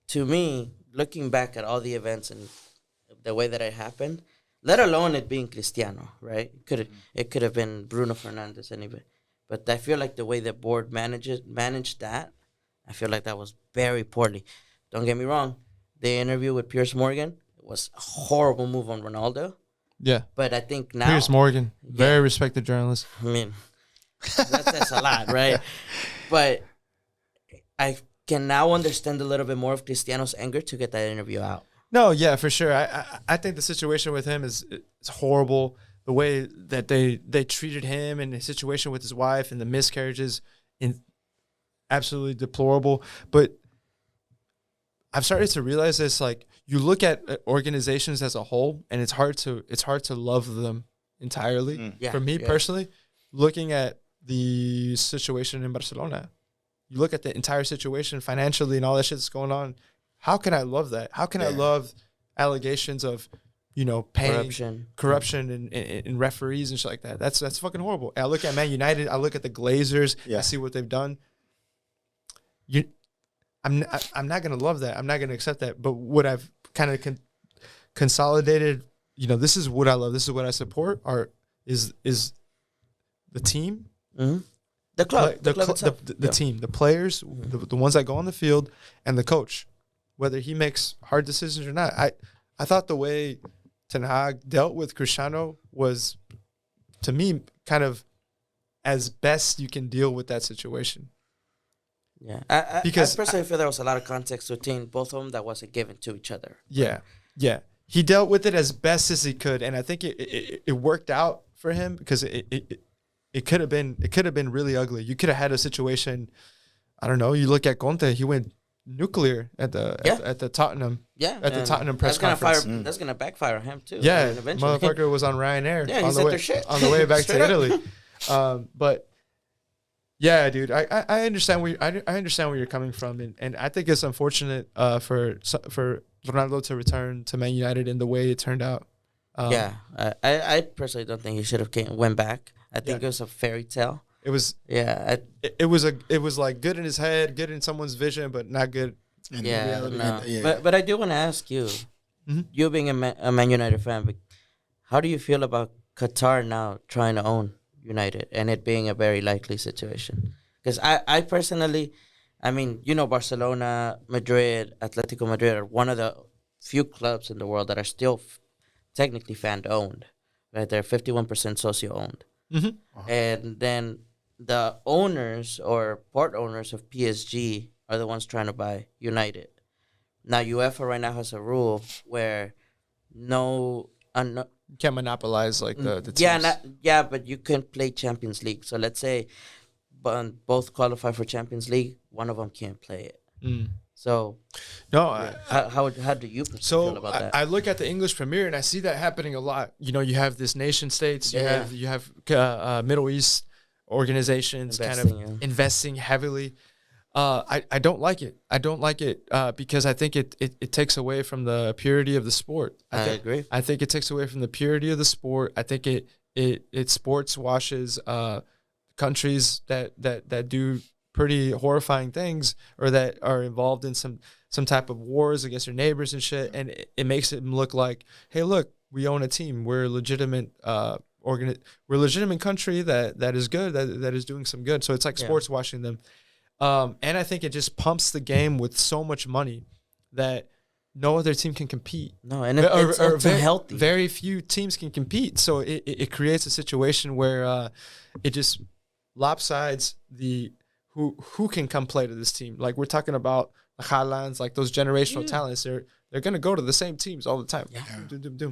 To me, looking back at all the events and the way that it happened, let alone it being Cristiano, right? It could have been Bruno Fernandes, anybody. But I feel like the way the board managed that, I feel like that was very poorly. Don't get me wrong. The interview with Piers Morgan was a horrible move on Ronaldo. Yeah. But I think now, Piers Morgan, very respected journalist. I mean, that's a lot, right? But I can now understand a little bit more of Cristiano's anger to get that interview out. No, yeah, for sure. I think the situation with him is horrible. The way that they treated him and his situation with his wife and the miscarriages, absolutely deplorable. But I've started to realize this. Like, you look at organizations as a whole, and it's hard to love them entirely. Yeah, For me personally, looking at the situation in Barcelona, you look at the entire situation financially and all that shit that's going on. How can I love that? How can I love allegations of, paying corruption and referees and shit like that? That's fucking horrible. And I look at Man United. I look at the Glazers. I see what they've done. I'm not gonna love that. I'm not gonna accept that. But what I've kind of consolidated, this is what I love. This is what I support. Is the team, the club, the team, the players, the ones that go on the field, and the coach, whether he makes hard decisions or not. I thought the way Ten Hag dealt with Cristiano was, to me, kind of as best you can deal with that situation. Yeah, I personally feel there was a lot of context between both of them that wasn't given to each other. Yeah, yeah. He dealt with it as best as he could, and I think it worked out for him because it could have been really ugly. You could have had a situation. I don't know. You look at Conte; he went nuclear at the Tottenham. Yeah, at the Tottenham press conference. That's gonna backfire on him too. Yeah, I mean, eventually. Motherfucker was on Ryanair. Yeah, on the way back to Italy. But yeah, dude, I understand where I understand where you're coming from, and I think it's unfortunate for Ronaldo to return to Man United in the way it turned out. I personally don't think he should have went back. I think it was a fairy tale. It was it was like good in his head, good in someone's vision, but not good in reality. No. But I do want to ask you, you being a Man United fan, but how do you feel about Qatar now trying to own United and it being a very likely situation? Because I personally, I mean, Barcelona, Madrid, Atletico Madrid are one of the few clubs in the world that are still technically fan-owned. Right? They're 51% socio-owned. And then the owners or part owners of PSG are the ones trying to buy United. Now, UEFA right now has a rule where you can't monopolize like the teams. But you can play Champions League. So let's say both qualify for Champions League, one of them can't play it. So no, how do you feel about that? I look at the English Premier and I see that happening a lot. You have this nation states, you have Middle East organizations investing heavily. I don't like it. I don't like it because I think it takes away from the purity of the sport. I agree. I think it takes away from the purity of the sport. I think it sports washes countries that do pretty horrifying things or that are involved in some type of wars against their neighbors and shit, and it makes it look like, hey, look, we own a team. We're a legitimate we're a legitimate country that is good, that is doing some good. So it's like sports washing them. And I think it just pumps the game with so much money that no other team can compete. No, and it's unhealthy. Very few teams can compete. So it creates a situation where it just lopsides the who can come play to this team. Like we're talking about the Haalands, like those generational talents. They're gonna go to the same teams all the time. Yeah.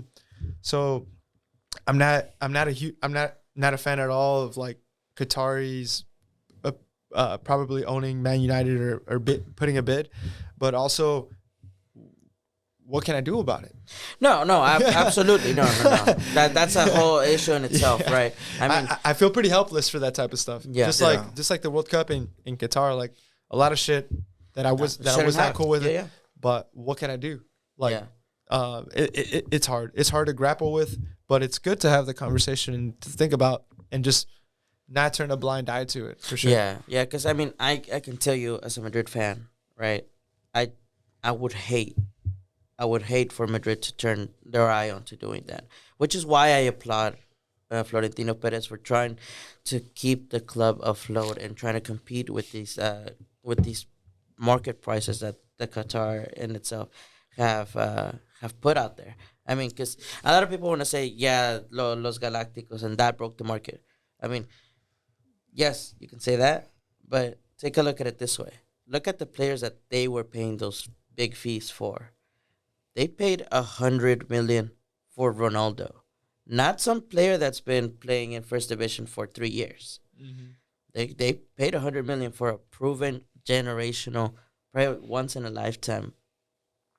So I'm not a fan at all of like Qataris probably owning Man United or putting a bid, but also, what can I do about it? No, absolutely, no. That's a whole issue in itself, right? I mean, I feel pretty helpless for that type of stuff. Yeah, just like the World Cup in Qatar, like a lot of shit that I was not cool with it. But what can I do? Like, it's hard. It's hard to grapple with, but it's good to have the conversation and to think about and just not turn a blind eye to it for sure. Yeah. Because I mean, I can tell you as a Madrid fan, right? I I would hate for Madrid to turn their eye onto doing that, which is why I applaud Florentino Perez for trying to keep the club afloat and trying to compete with these market prices that the Qatar in itself have put out there. I mean, because a lot of people want to say, yeah, Los Galácticos, and that broke the market. I mean, yes, you can say that, but take a look at it this way. Look at the players that they were paying those big fees for. They paid 100 million for Ronaldo, not some player that's been playing in first division for 3 years. Mm-hmm. They paid 100 million for a proven generational, probably once in a lifetime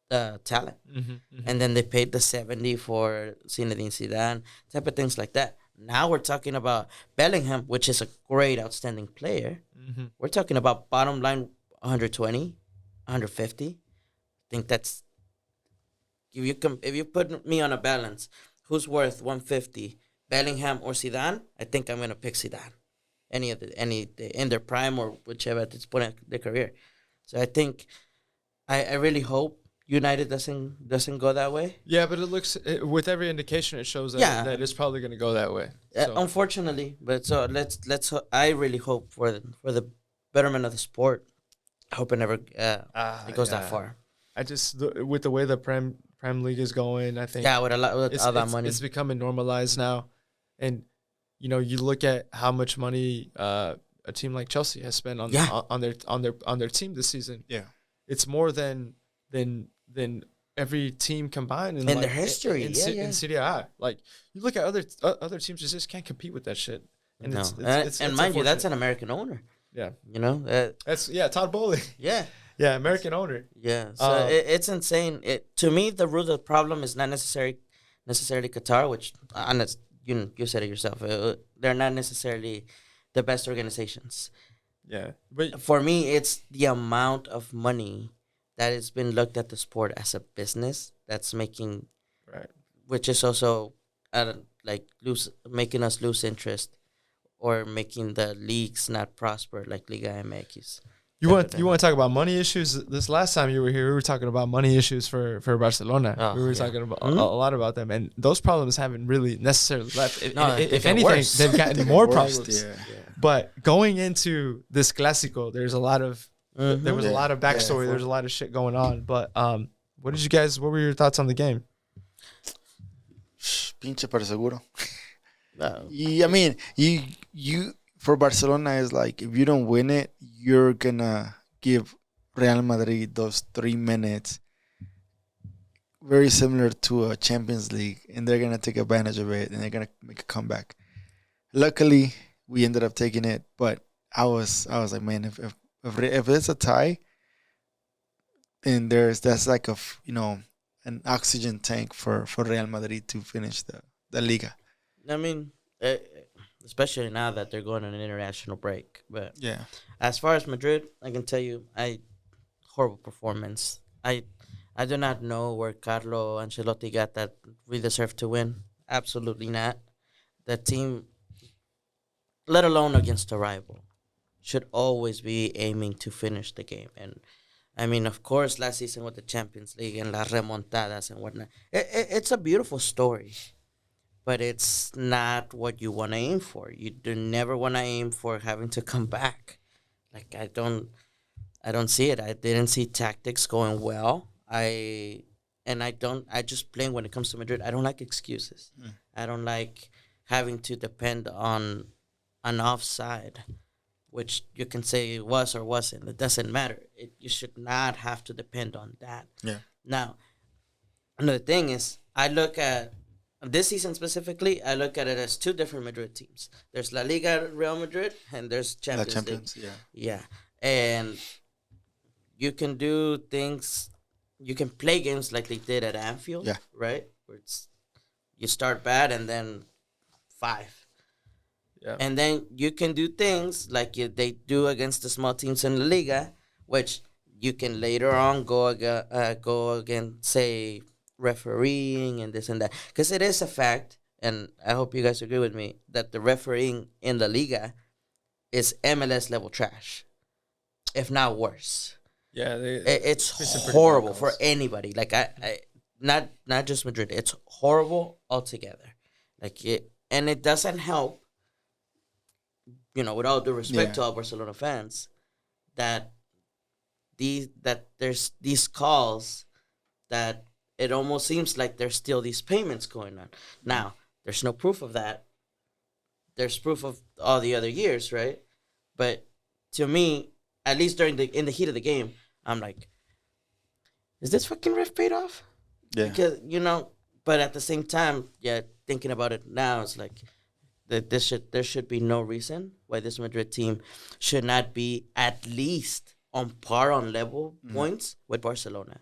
talent, Mm-hmm. Mm-hmm. and then they paid the 70 for Zinedine Zidane, type of things like that. Now we're talking about Bellingham, which is a great, outstanding player. Mm-hmm. We're talking about bottom line 120, 150. I think that's if you put me on a balance, who's worth 150, Bellingham or Zidane? I think I'm gonna pick Zidane. Any in their prime or whichever at this point in their career. So I think I really hope United doesn't go that way. Yeah, but it looks with every indication it shows that, Yeah. that it's probably going to go that way. So. Unfortunately, but so I really hope for the betterment of the sport. I hope it never it goes that far. I just with the way the Prem League is going, I think Yeah, with all that money. it's becoming normalized now, and you look at how much money a team like Chelsea has spent on their team this season. Yeah, it's more than every team combined in their history. in Serie A. Like you look at other teams, just can't compete with that shit. And no, it's and mind you, that's an American owner. Yeah, that's Todd Bowley. Yeah. Yeah, American owner. Yeah, so it's insane. To me, the root of the problem is not necessarily Qatar, which honest you said it yourself. They're not necessarily the best organizations. Yeah, but for me, it's the amount of money that has been looked at the sport as a business that's making, right, which is also making us lose interest or making the leagues not prosper like Liga MX. You want to talk about money issues? This last time you were here, we were talking about money issues for Barcelona. We were talking about a lot about them, and those problems haven't really necessarily left. If anything, they've gotten more problems. Yeah. But going into this Clásico, there's a lot of there was a lot of backstory. There's a lot of shit going on. But what were your thoughts on the game? Pinche para seguro. I mean, you for Barcelona is like if you don't win it, you're gonna give Real Madrid those 3 minutes, very similar to a Champions League, and they're gonna take advantage of it and they're gonna make a comeback. Luckily, we ended up taking it, but I was like, man, if it's a tie, then that's like an oxygen tank for Real Madrid to finish the Liga. I mean, especially now that they're going on an international break. But yeah, as far as Madrid, I can tell you, horrible performance. I do not know where Carlo Ancelotti got that we deserve to win. Absolutely not. The team, let alone against a rival, should always be aiming to finish the game. And I mean, of course, last season with the Champions League and las remontadas and whatnot, it's a beautiful story. But it's not what you want to aim for. You do never want to aim for having to come back. Like I don't see it. I didn't see tactics going well. I just playing when it comes to Madrid. I don't like excuses. I don't like having to depend on an offside, which you can say it was or wasn't. It doesn't matter. You should not have to depend on that. Yeah. Now, another thing is I look at this season specifically, I look at it as two different Madrid teams. There's La Liga Real Madrid and there's Champions League. Yeah. And you can do things, you can play games like they did at Anfield, right? Where you start bad and then 5. Yeah. And then you can do things like they do against the small teams in La Liga, which you can later on go against, say, refereeing and this and that. Because it is a fact, and I hope you guys agree with me, that the refereeing in La Liga is MLS level trash, if not worse. Yeah, It's horrible for anybody. Like I not just Madrid. It's horrible altogether. Like it doesn't help. With all due respect to all Barcelona fans, that there's these calls that it almost seems like there's still these payments going on. Now, there's no proof of that. There's proof of all the other years, right? But to me, at least in the heat of the game, I'm like, is this fucking ref paid off? Yeah. Because, but at the same time, thinking about it now, it's like there should be no reason why this Madrid team should not be at least on par, on level points with Barcelona.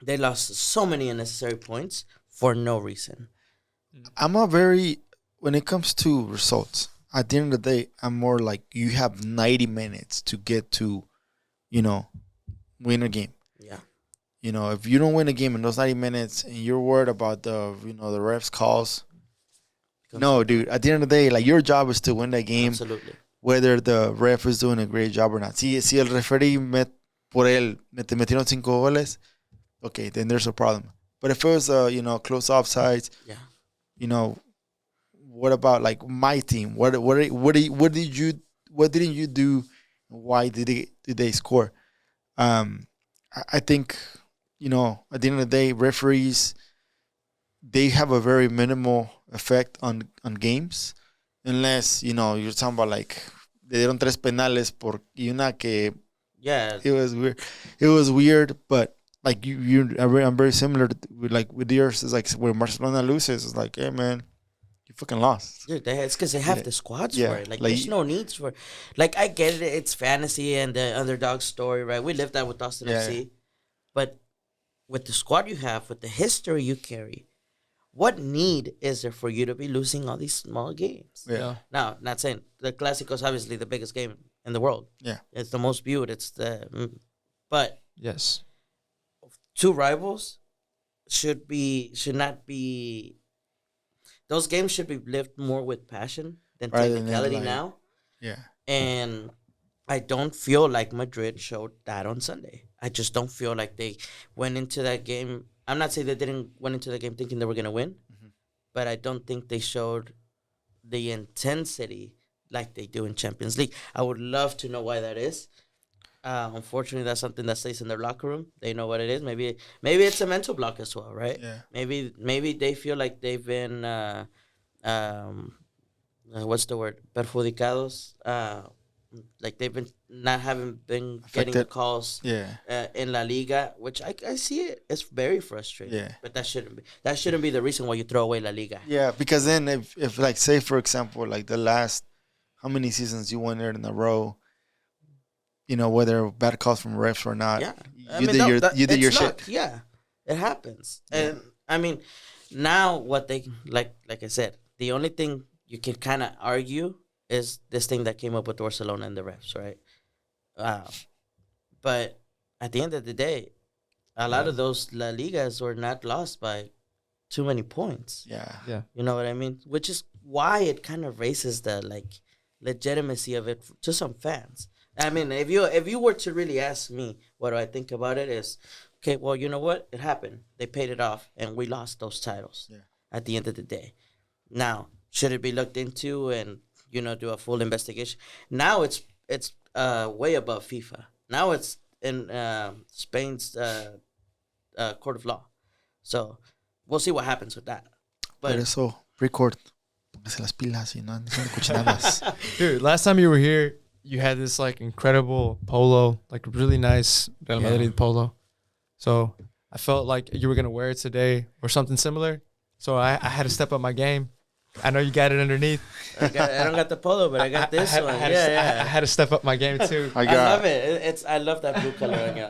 They lost so many unnecessary points for no reason. When it comes to results, at the end of the day, I'm more like you have 90 minutes to get to, win a game. Yeah. If you don't win a game in those 90 minutes and you're worried about the refs calls, no, dude. At the end of the day, like your job is to win that game. Absolutely. Whether the ref is doing a great job or not. Si el referee por él te metieron 5 goles, okay, then there's a problem. But if it was close offsides, what about like my team? What didn't you do? Why did they score? I think at the end of the day, referees, they have a very minimal effect on games, unless you're talking about like le dieron 3 penales y una que it was weird, but like I'm very similar with yours. It's like when Barcelona loses, it's like, hey man, you fucking lost. Dude, it's because they have the squads for it. Like there's no needs for. Like I get it, it's fantasy and the underdog story, right? We lived that with Austin FC, but with the squad you have, with the history you carry, what need is there for you to be losing all these small games? Yeah. Now, not saying the Clásicos, obviously the biggest game in the world. Yeah. It's the most viewed. But yes, 2 rivals should not be. Those games should be lived more with passion than technicality now. Yeah. And I don't feel like Madrid showed that on Sunday. I just don't feel like they went into that game. I'm not saying they didn't went into the game thinking they were going to win, but I don't think they showed the intensity like they do in Champions League. I would love to know why that is. Unfortunately, that's something that stays in their locker room. They know what it is. Maybe it's a mental block as well, right? Yeah. Maybe they feel like they've been what's the word? Perjudicados. Like they've been not having been getting calls in La Liga, which I see it. It's very frustrating. Yeah. But that shouldn't be the reason why you throw away La Liga. Yeah, because then if like say for example like the last how many seasons you won there in a row, whether bad calls from refs or not, you did your shit. Yeah, it happens. Yeah. And I mean, now what they like I said, the only thing you can kind of argue is this thing that came up with Barcelona and the refs, right? But at the end of the day, a lot of those La Ligas were not lost by too many points. Yeah. You know what I mean? Which is why it kind of raises the legitimacy of it to some fans. I mean, if you were to really ask me what do I think about it is, okay, well, you know what? It happened. They paid it off, and we lost those titles at the end of the day. Now, should it be looked into and do a full investigation? Now it's way above FIFA. Now it's in Spain's court of law. So we'll see what happens with that. But Por eso, record. Póngase las pilas y no diciendo cochinadas. Dude, last time you were here, you had this incredible polo, really nice Real Madrid polo. So I felt like you were gonna wear it today or something similar. So I had to step up my game. I know you got it underneath. I don't got the polo, but I got this one. I had to step up my game too. I love it. I love that blue color on you.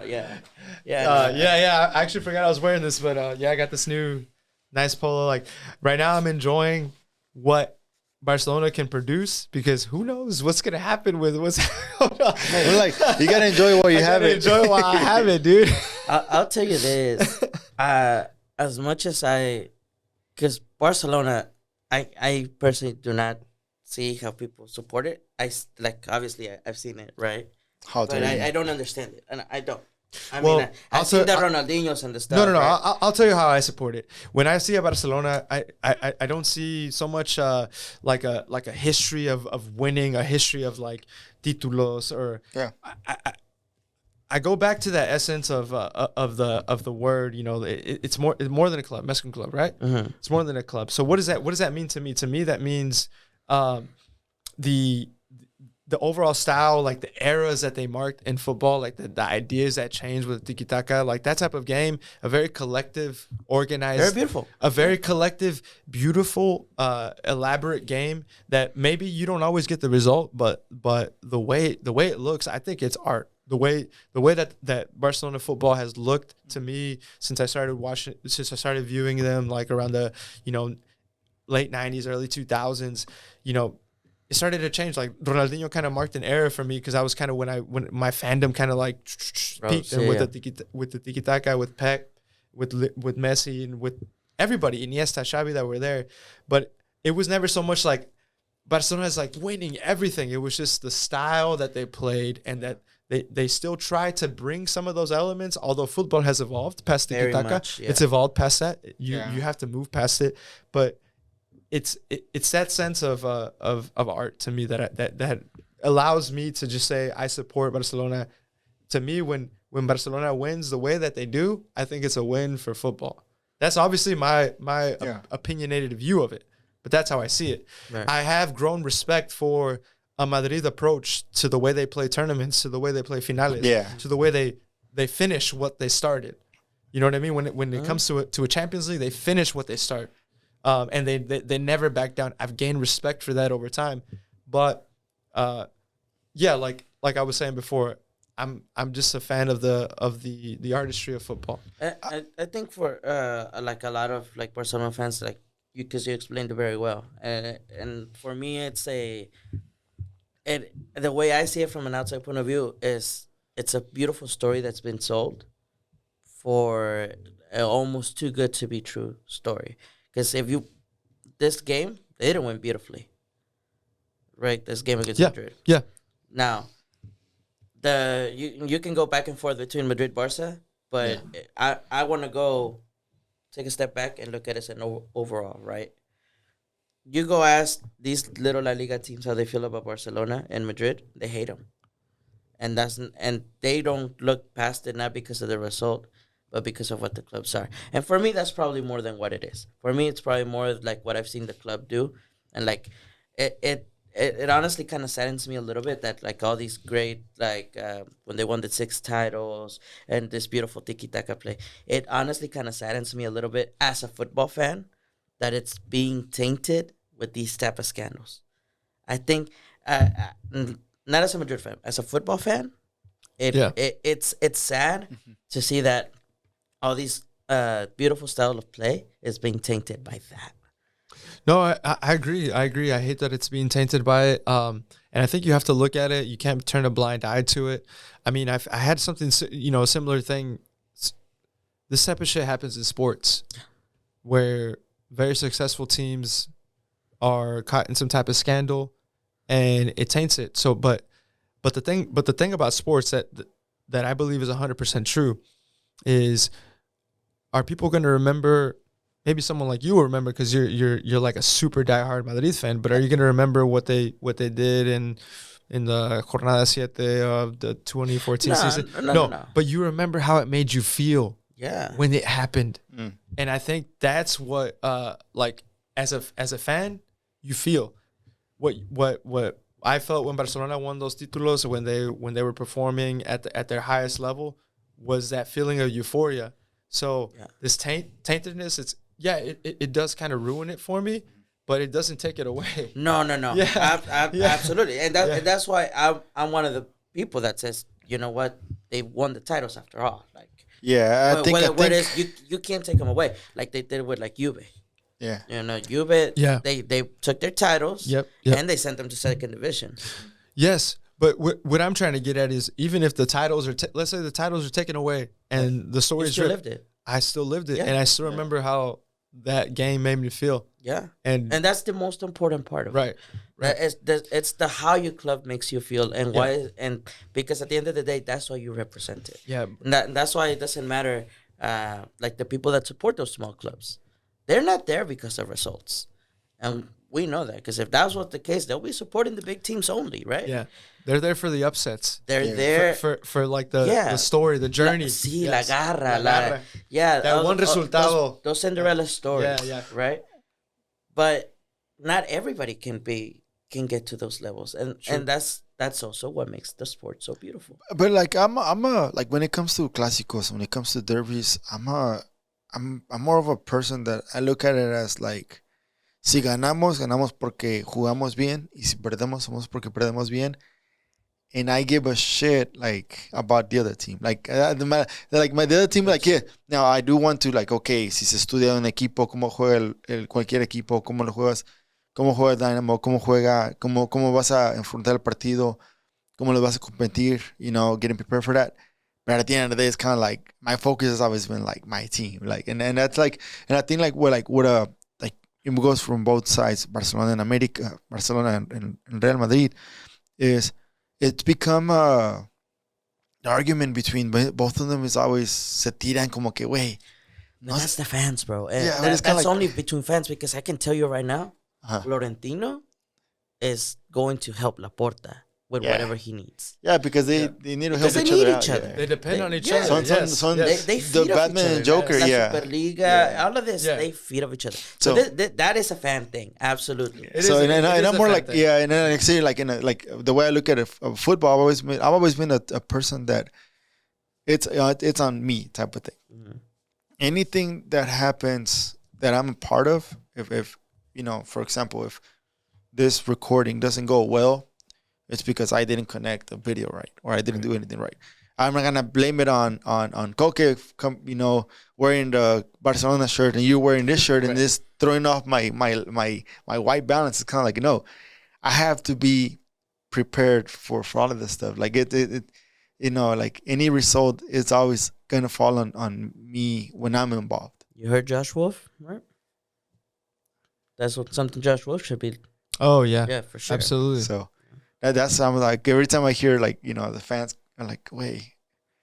Yeah. I actually forgot I was wearing this, but I got this new nice polo. Right now, I'm enjoying what Barcelona can produce because who knows what's gonna happen with what's. You gotta enjoy what you have. Enjoy while I have it, dude. I'll tell you this. as much as because Barcelona, I personally do not see how people support it. Obviously I've seen it, right? How But dare you? I don't understand it, and I don't. I Well, mean, I've seen the Ronaldinhos and the stuff. No. Right? I'll tell you how I support it. When I see a Barcelona, I don't see so much like a history of winning, a history of like títulos, or Yeah. I go back to that essence of the word. You know, it's more than a club, Mexican club, right? Mm-hmm. It's more than a club. So what does that mean to me? To me, that means the overall style, like the eras that they marked in football, like the ideas that changed with tiki-taka, like that type of game, a very collective, organized, Very beautiful. a very collective, beautiful, elaborate game that maybe you don't always get the result, but the way it looks, I think it's art. The way that Barcelona football has looked to me since I started viewing them, like around the, late 90s, early 2000s, it started to change. Like Ronaldinho kind of marked an era for me because I was kind of when my fandom kind of like peaked, and with the tiki taka, with Pep, with Messi, and with everybody, Iniesta, Xavi, that were there. But it was never so much like Barcelona's like winning everything. It was just the style that they played, and that they still try to bring some of those elements. Although football has evolved past tiki taka, it's evolved past that. You have to move past it, but it's that sense of art to me that allows me to just say I support Barcelona. To me, when Barcelona wins the way that they do, I think it's a win for football. That's obviously my opinionated view of it, but that's how I see it. Right. I have grown respect for a Madrid approach to the way they play tournaments, to the way they play finales, to the way they finish what they started. You know what I mean? When it comes to a Champions League, they finish what they start. And they never back down. I've gained respect for that over time, but like I was saying before, I'm just a fan of the artistry of football. I think for like a lot of like Barcelona fans, like because you explained it very well, and for me the way I see it from an outside point of view is it's a beautiful story that's been sold for an almost too good to be true story. Because this game, they didn't win beautifully. Right? This game against Madrid. Yeah. Now, you can go back and forth between Madrid Barca, but I want to go take a step back and look at it as an overall, right? You go ask these little La Liga teams how they feel about Barcelona and Madrid, they hate them. And they don't look past it, not because of the result, but because of what the clubs are. And for me, that's probably more than what it is. For me, it's probably more like what I've seen the club do. And like, it honestly kind of saddens me a little bit that like all these great, like when they won the 6 titles and this beautiful tiki-taka play, it honestly kind of saddens me a little bit as a football fan that it's being tainted with these type of scandals. I think, not as a Madrid fan, as a football fan, it's sad to see that all these beautiful style of play is being tainted by that. No, I agree. I hate that it's being tainted by it. And I think you have to look at it. You can't turn a blind eye to it. I mean, I had something, a similar thing. This type of shit happens in sports where very successful teams are caught in some type of scandal and it taints it. So, but the thing about sports that I believe is 100% true is, are people going to remember? Maybe someone like you will remember because you're like a super diehard Madrid fan. But are you going to remember what they did in the Jornada 7 of the 2014 season? No. But you remember how it made you feel. Yeah. When it happened. And I think that's what like as a fan you feel. What I felt when Barcelona won those títulos, when they were performing at their highest level, was that feeling of euphoria. So this taintedness, it does kind of ruin it for me, but it doesn't take it away. No. Yeah. Absolutely. And that's why I'm one of the people that says, you know what, they won the titles after all. Like, I think you can't take them away like they did with like Juve. Yeah. Juve, they took their titles and they sent them to second division. Yes. But what I'm trying to get at is, even if the titles are, let's say the titles are taken away and the story is lived it. I still lived it, Yeah. and I still remember how that game made me feel. Yeah. And that's the most important part of it. right. It's the how your club makes you feel and why, and because at the end of the day, that's why you represent it. Yeah. And that's why it doesn't matter. Like the people that support those small clubs, they're not there because of results, and we know that because if that's what the case, they'll be supporting the big teams only, right? Yeah. They're there for the upsets. They're there For like the story, the journey. Sí, Yes. la garra, La garra. yeah. That one resultado. Those Cinderella stories, Yeah. right? But not everybody can get to those levels, and that's also what makes the sport so beautiful. But like I'm a like when it comes to clásicos, when it comes to derbies, I'm more of a person that I look at it as like, si ganamos, ganamos porque jugamos bien, y si perdemos, somos porque perdemos bien. And I give a shit like about the other team, like the other team, like yeah. Now I do want to like, okay, si se estudia un equipo, cómo juega cualquier equipo, cómo lo juegas, cómo juega el Dynamo, cómo vas a enfrentar el partido, cómo lo vas a competir, you know, getting prepared for that. But at the end of the day, it's kind of like my focus has always been like my team, like, and that's like, and I think like it goes from both sides, Barcelona and America, Barcelona and Real Madrid, is it's become the argument between both of them is always se tiran como que, wey. No, that's the fans, bro. And Yeah, that's like, only between fans because I can tell you right now, uh-huh. Florentino is going to help Laporta with whatever he needs. Yeah, because they need to help Because each they need other each out. other. They depend on each yeah. other. They feed the off Batman each and other, Joker, La yeah. Superliga, all of this, they feed off each other. So that is a fan thing, absolutely. And I'm more like, thing. yeah, and then I say like like the way I look at football, I've always been a person that it's on me type of thing. Mm-hmm. Anything that happens that I'm a part of, if you know, for example, if this recording doesn't go well, it's because I didn't connect the video right, or I didn't do anything right. I'm not gonna blame it on Koke, you know, wearing the Barcelona shirt and you wearing this shirt and this throwing off my white balance. It's kind of like, no, I have to be prepared for all of this stuff. Like it you know, like any result is always gonna fall on me when I'm involved. You heard Josh Wolff, right? That's something Josh Wolff should be. Oh yeah, Yeah, for sure. absolutely. So that's I'm like every time I hear like, you know, the fans are like, wait.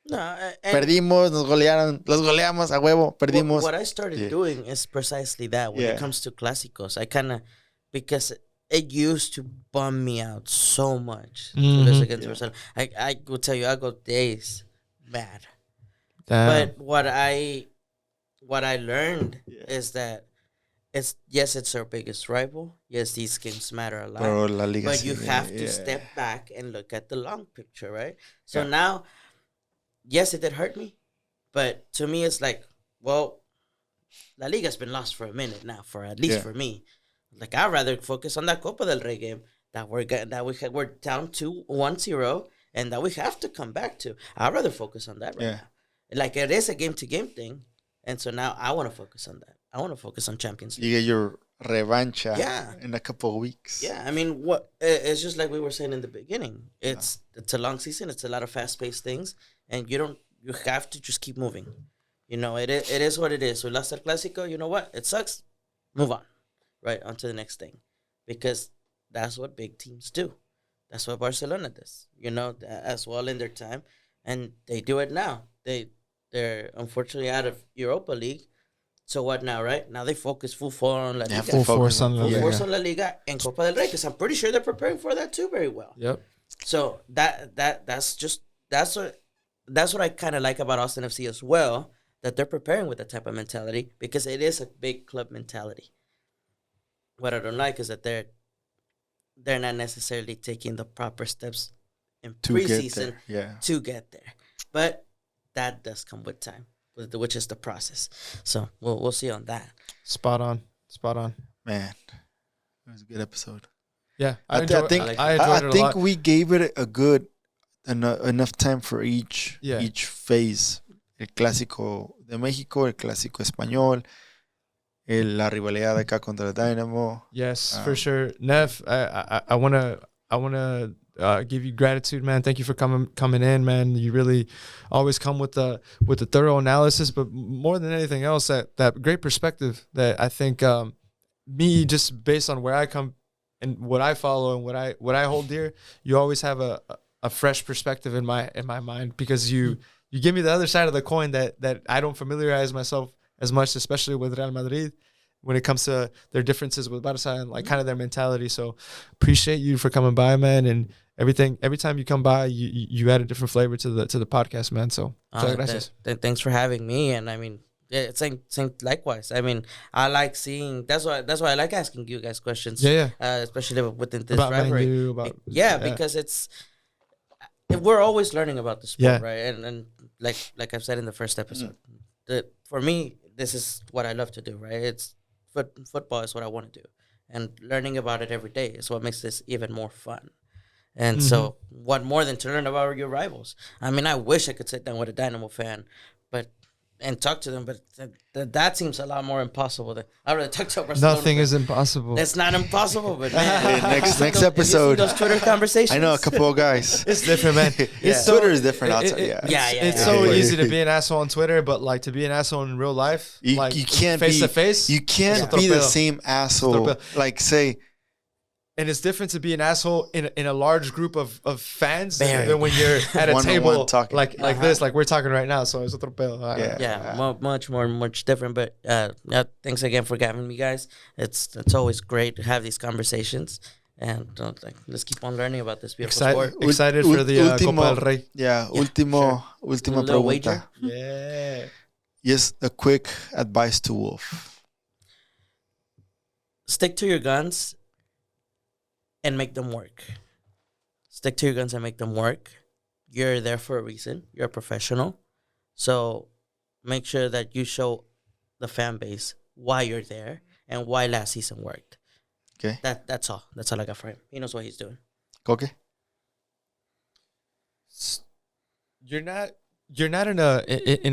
No, Perdimos, nos golearon, los goleamos a huevo, perdimos. What I started doing is precisely that when it comes to Clásicos. I kind of, because it used to bum me out so much to lose against Barcelona. I will tell you, I go days mad. Damn. But what I learned is that it's our biggest rival. Yes, these games matter a lot. Pero La Liga But you have to step back and look at the long picture, right? So now, yes, it did hurt me, but to me, it's like, well, La Liga's been lost for a minute now, at least for me. Like, I'd rather focus on that Copa del Rey game that we're down to 1-0 and that we have to come back to. I'd rather focus on that right now. Like, it is a game-to-game thing, and so now I want to focus on that. I want to focus on Champions League. You get your revancha in a couple of weeks. Yeah, I mean, it's just like we were saying in the beginning. It's a long season. It's a lot of fast-paced things, and you have to just keep moving. You know, it is what it is. We lost El Clásico. You know what? It sucks. Move on. Right, on to the next thing. Because that's what big teams do. That's what Barcelona does. You know, as well in their time. And they do it now. They're unfortunately out of Europa League. So what now, right? Now they focus full force on La Liga. Full force on La Liga. Full force on La Liga and Copa del Rey. Because I'm pretty sure they're preparing for that too very well. Yep. So that's what I kind of like about Austin FC as well, that they're preparing with that type of mentality because it is a big club mentality. What I don't like is that they're not necessarily taking the proper steps in preseason to get there. But that does come with time, which is the process. So we'll see on that. Spot on. Man, it was a good episode. Yeah, I think we gave it a good enough time for each phase. El Clásico de México, el Clásico Español, la rivalidad de acá contra el Dynamo. Yes, for sure. Nev, I wanna give you gratitude, man. Thank you for coming in, man. You really always come with the thorough analysis, but more than anything else, that great perspective that I think me, just based on where I come and what I follow and what I hold dear, you always have a fresh perspective in my mind, because you give me the other side of the coin that I don't familiarize myself as much, especially with Real Madrid, when it comes to their differences with Barca and like kind of their mentality. So appreciate you for coming by, man, and everything. Every time you come by, you add a different flavor to the podcast, man. So gracias. Thanks for having me. And I mean, yeah, same likewise. I mean, I like seeing. That's why I like asking you guys questions. Yeah. Especially within this About rivalry. menu, because we're always learning about the sport, right? And like I've said in the first episode, for me, this is what I love to do, right? It's football is what I want to do, and learning about it every day is what makes this even more fun. And so, what more than to learn about your rivals? I mean, I wish I could sit down with a Dynamo fan, and talk to them, but that seems a lot more impossible. I'd rather talk to a Barcelona Nothing fan. is impossible. It's not impossible, but man, next episode. those Twitter conversations. I know a couple of guys. It's different, man. Twitter is different outside. It's so easy to be an asshole on Twitter, but like to be an asshole in real life, you can't face be to face. You can't be the same asshole. Like say. And it's different to be an asshole in a large group of fans Very. than when you're at a table talking. like this, like we're talking right now. So it's otro pedo. Much different. But thanks again for having me, guys. It's always great to have these conversations, and let's keep on learning about this beautiful sport. Excited for the Copa del Rey. Última pregunta. Wager? Yeah. Yes, a quick advice to Wolff. Stick to your guns. And make them work. Stick to your guns and make them work. You're there for a reason. You're a professional. So make sure that you show the fan base why you're there and why last season worked. Okay. That's all. That's all I got for him. He knows what he's doing. Koke? You're not in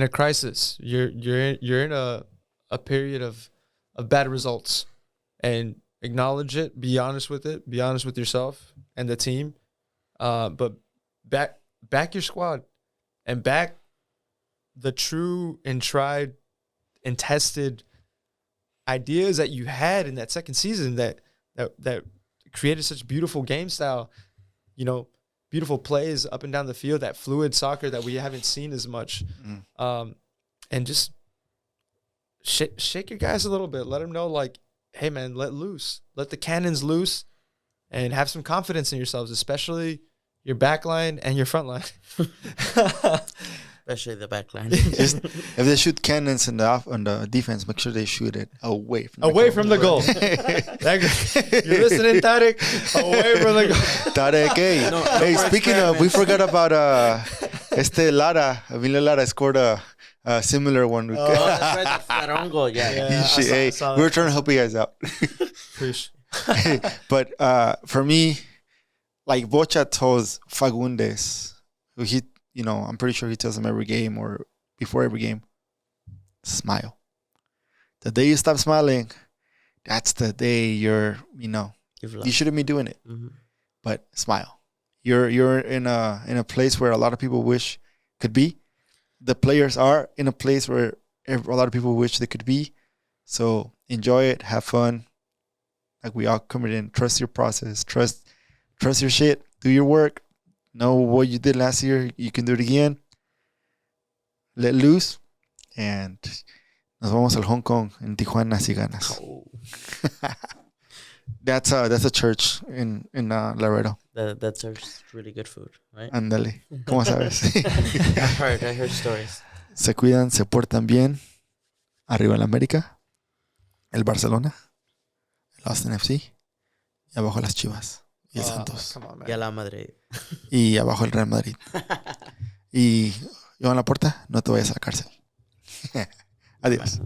a crisis. You're in a period of bad results, and acknowledge it, be honest with it, be honest with yourself and the team. But back your squad and back the true and tried and tested ideas that you had in that second season that created such beautiful game style, beautiful plays up and down the field, that fluid soccer that we haven't seen as much. And just shake your guys a little bit. Let them know, like, hey, man, let loose. Let the cannons loose and have some confidence in yourselves, especially your back line and your front line. Especially the back line. If they shoot cannons on the defense, make sure they shoot it away from the goal. You're listening, Tarek? Away from the goal. Tarek, hey. Hey, speaking of, we forgot about Lara. Emilio Lara scored a similar one. That's right. Farongo, yeah. We were trying to help you guys out. But for me, like Bocha tells Fagundes, I'm pretty sure he tells him every game or before every game, smile. The day you stop smiling, that's the day you shouldn't be doing it. But smile. You're in a place where a lot of people wish could be. The players are in a place where a lot of people wish they could be. So enjoy it, have fun. Like we all committed in. Trust your process. Trust your shit. Do your work. Know what you did last year. You can do it again. Let loose. And nos vamos al Hong Kong in Tijuana si ganas. Oh. That's a church in Laredo. That serves really good food, right? Ándale. ¿Cómo sabes? I heard stories. Se cuidan, se portan bien. Arriba el América, el Barcelona, el Austin FC, y abajo las Chivas y el Santos. Y a la Madrid. Y abajo el Real Madrid. Y Joan Laporta, no te vayas a la cárcel. Adiós.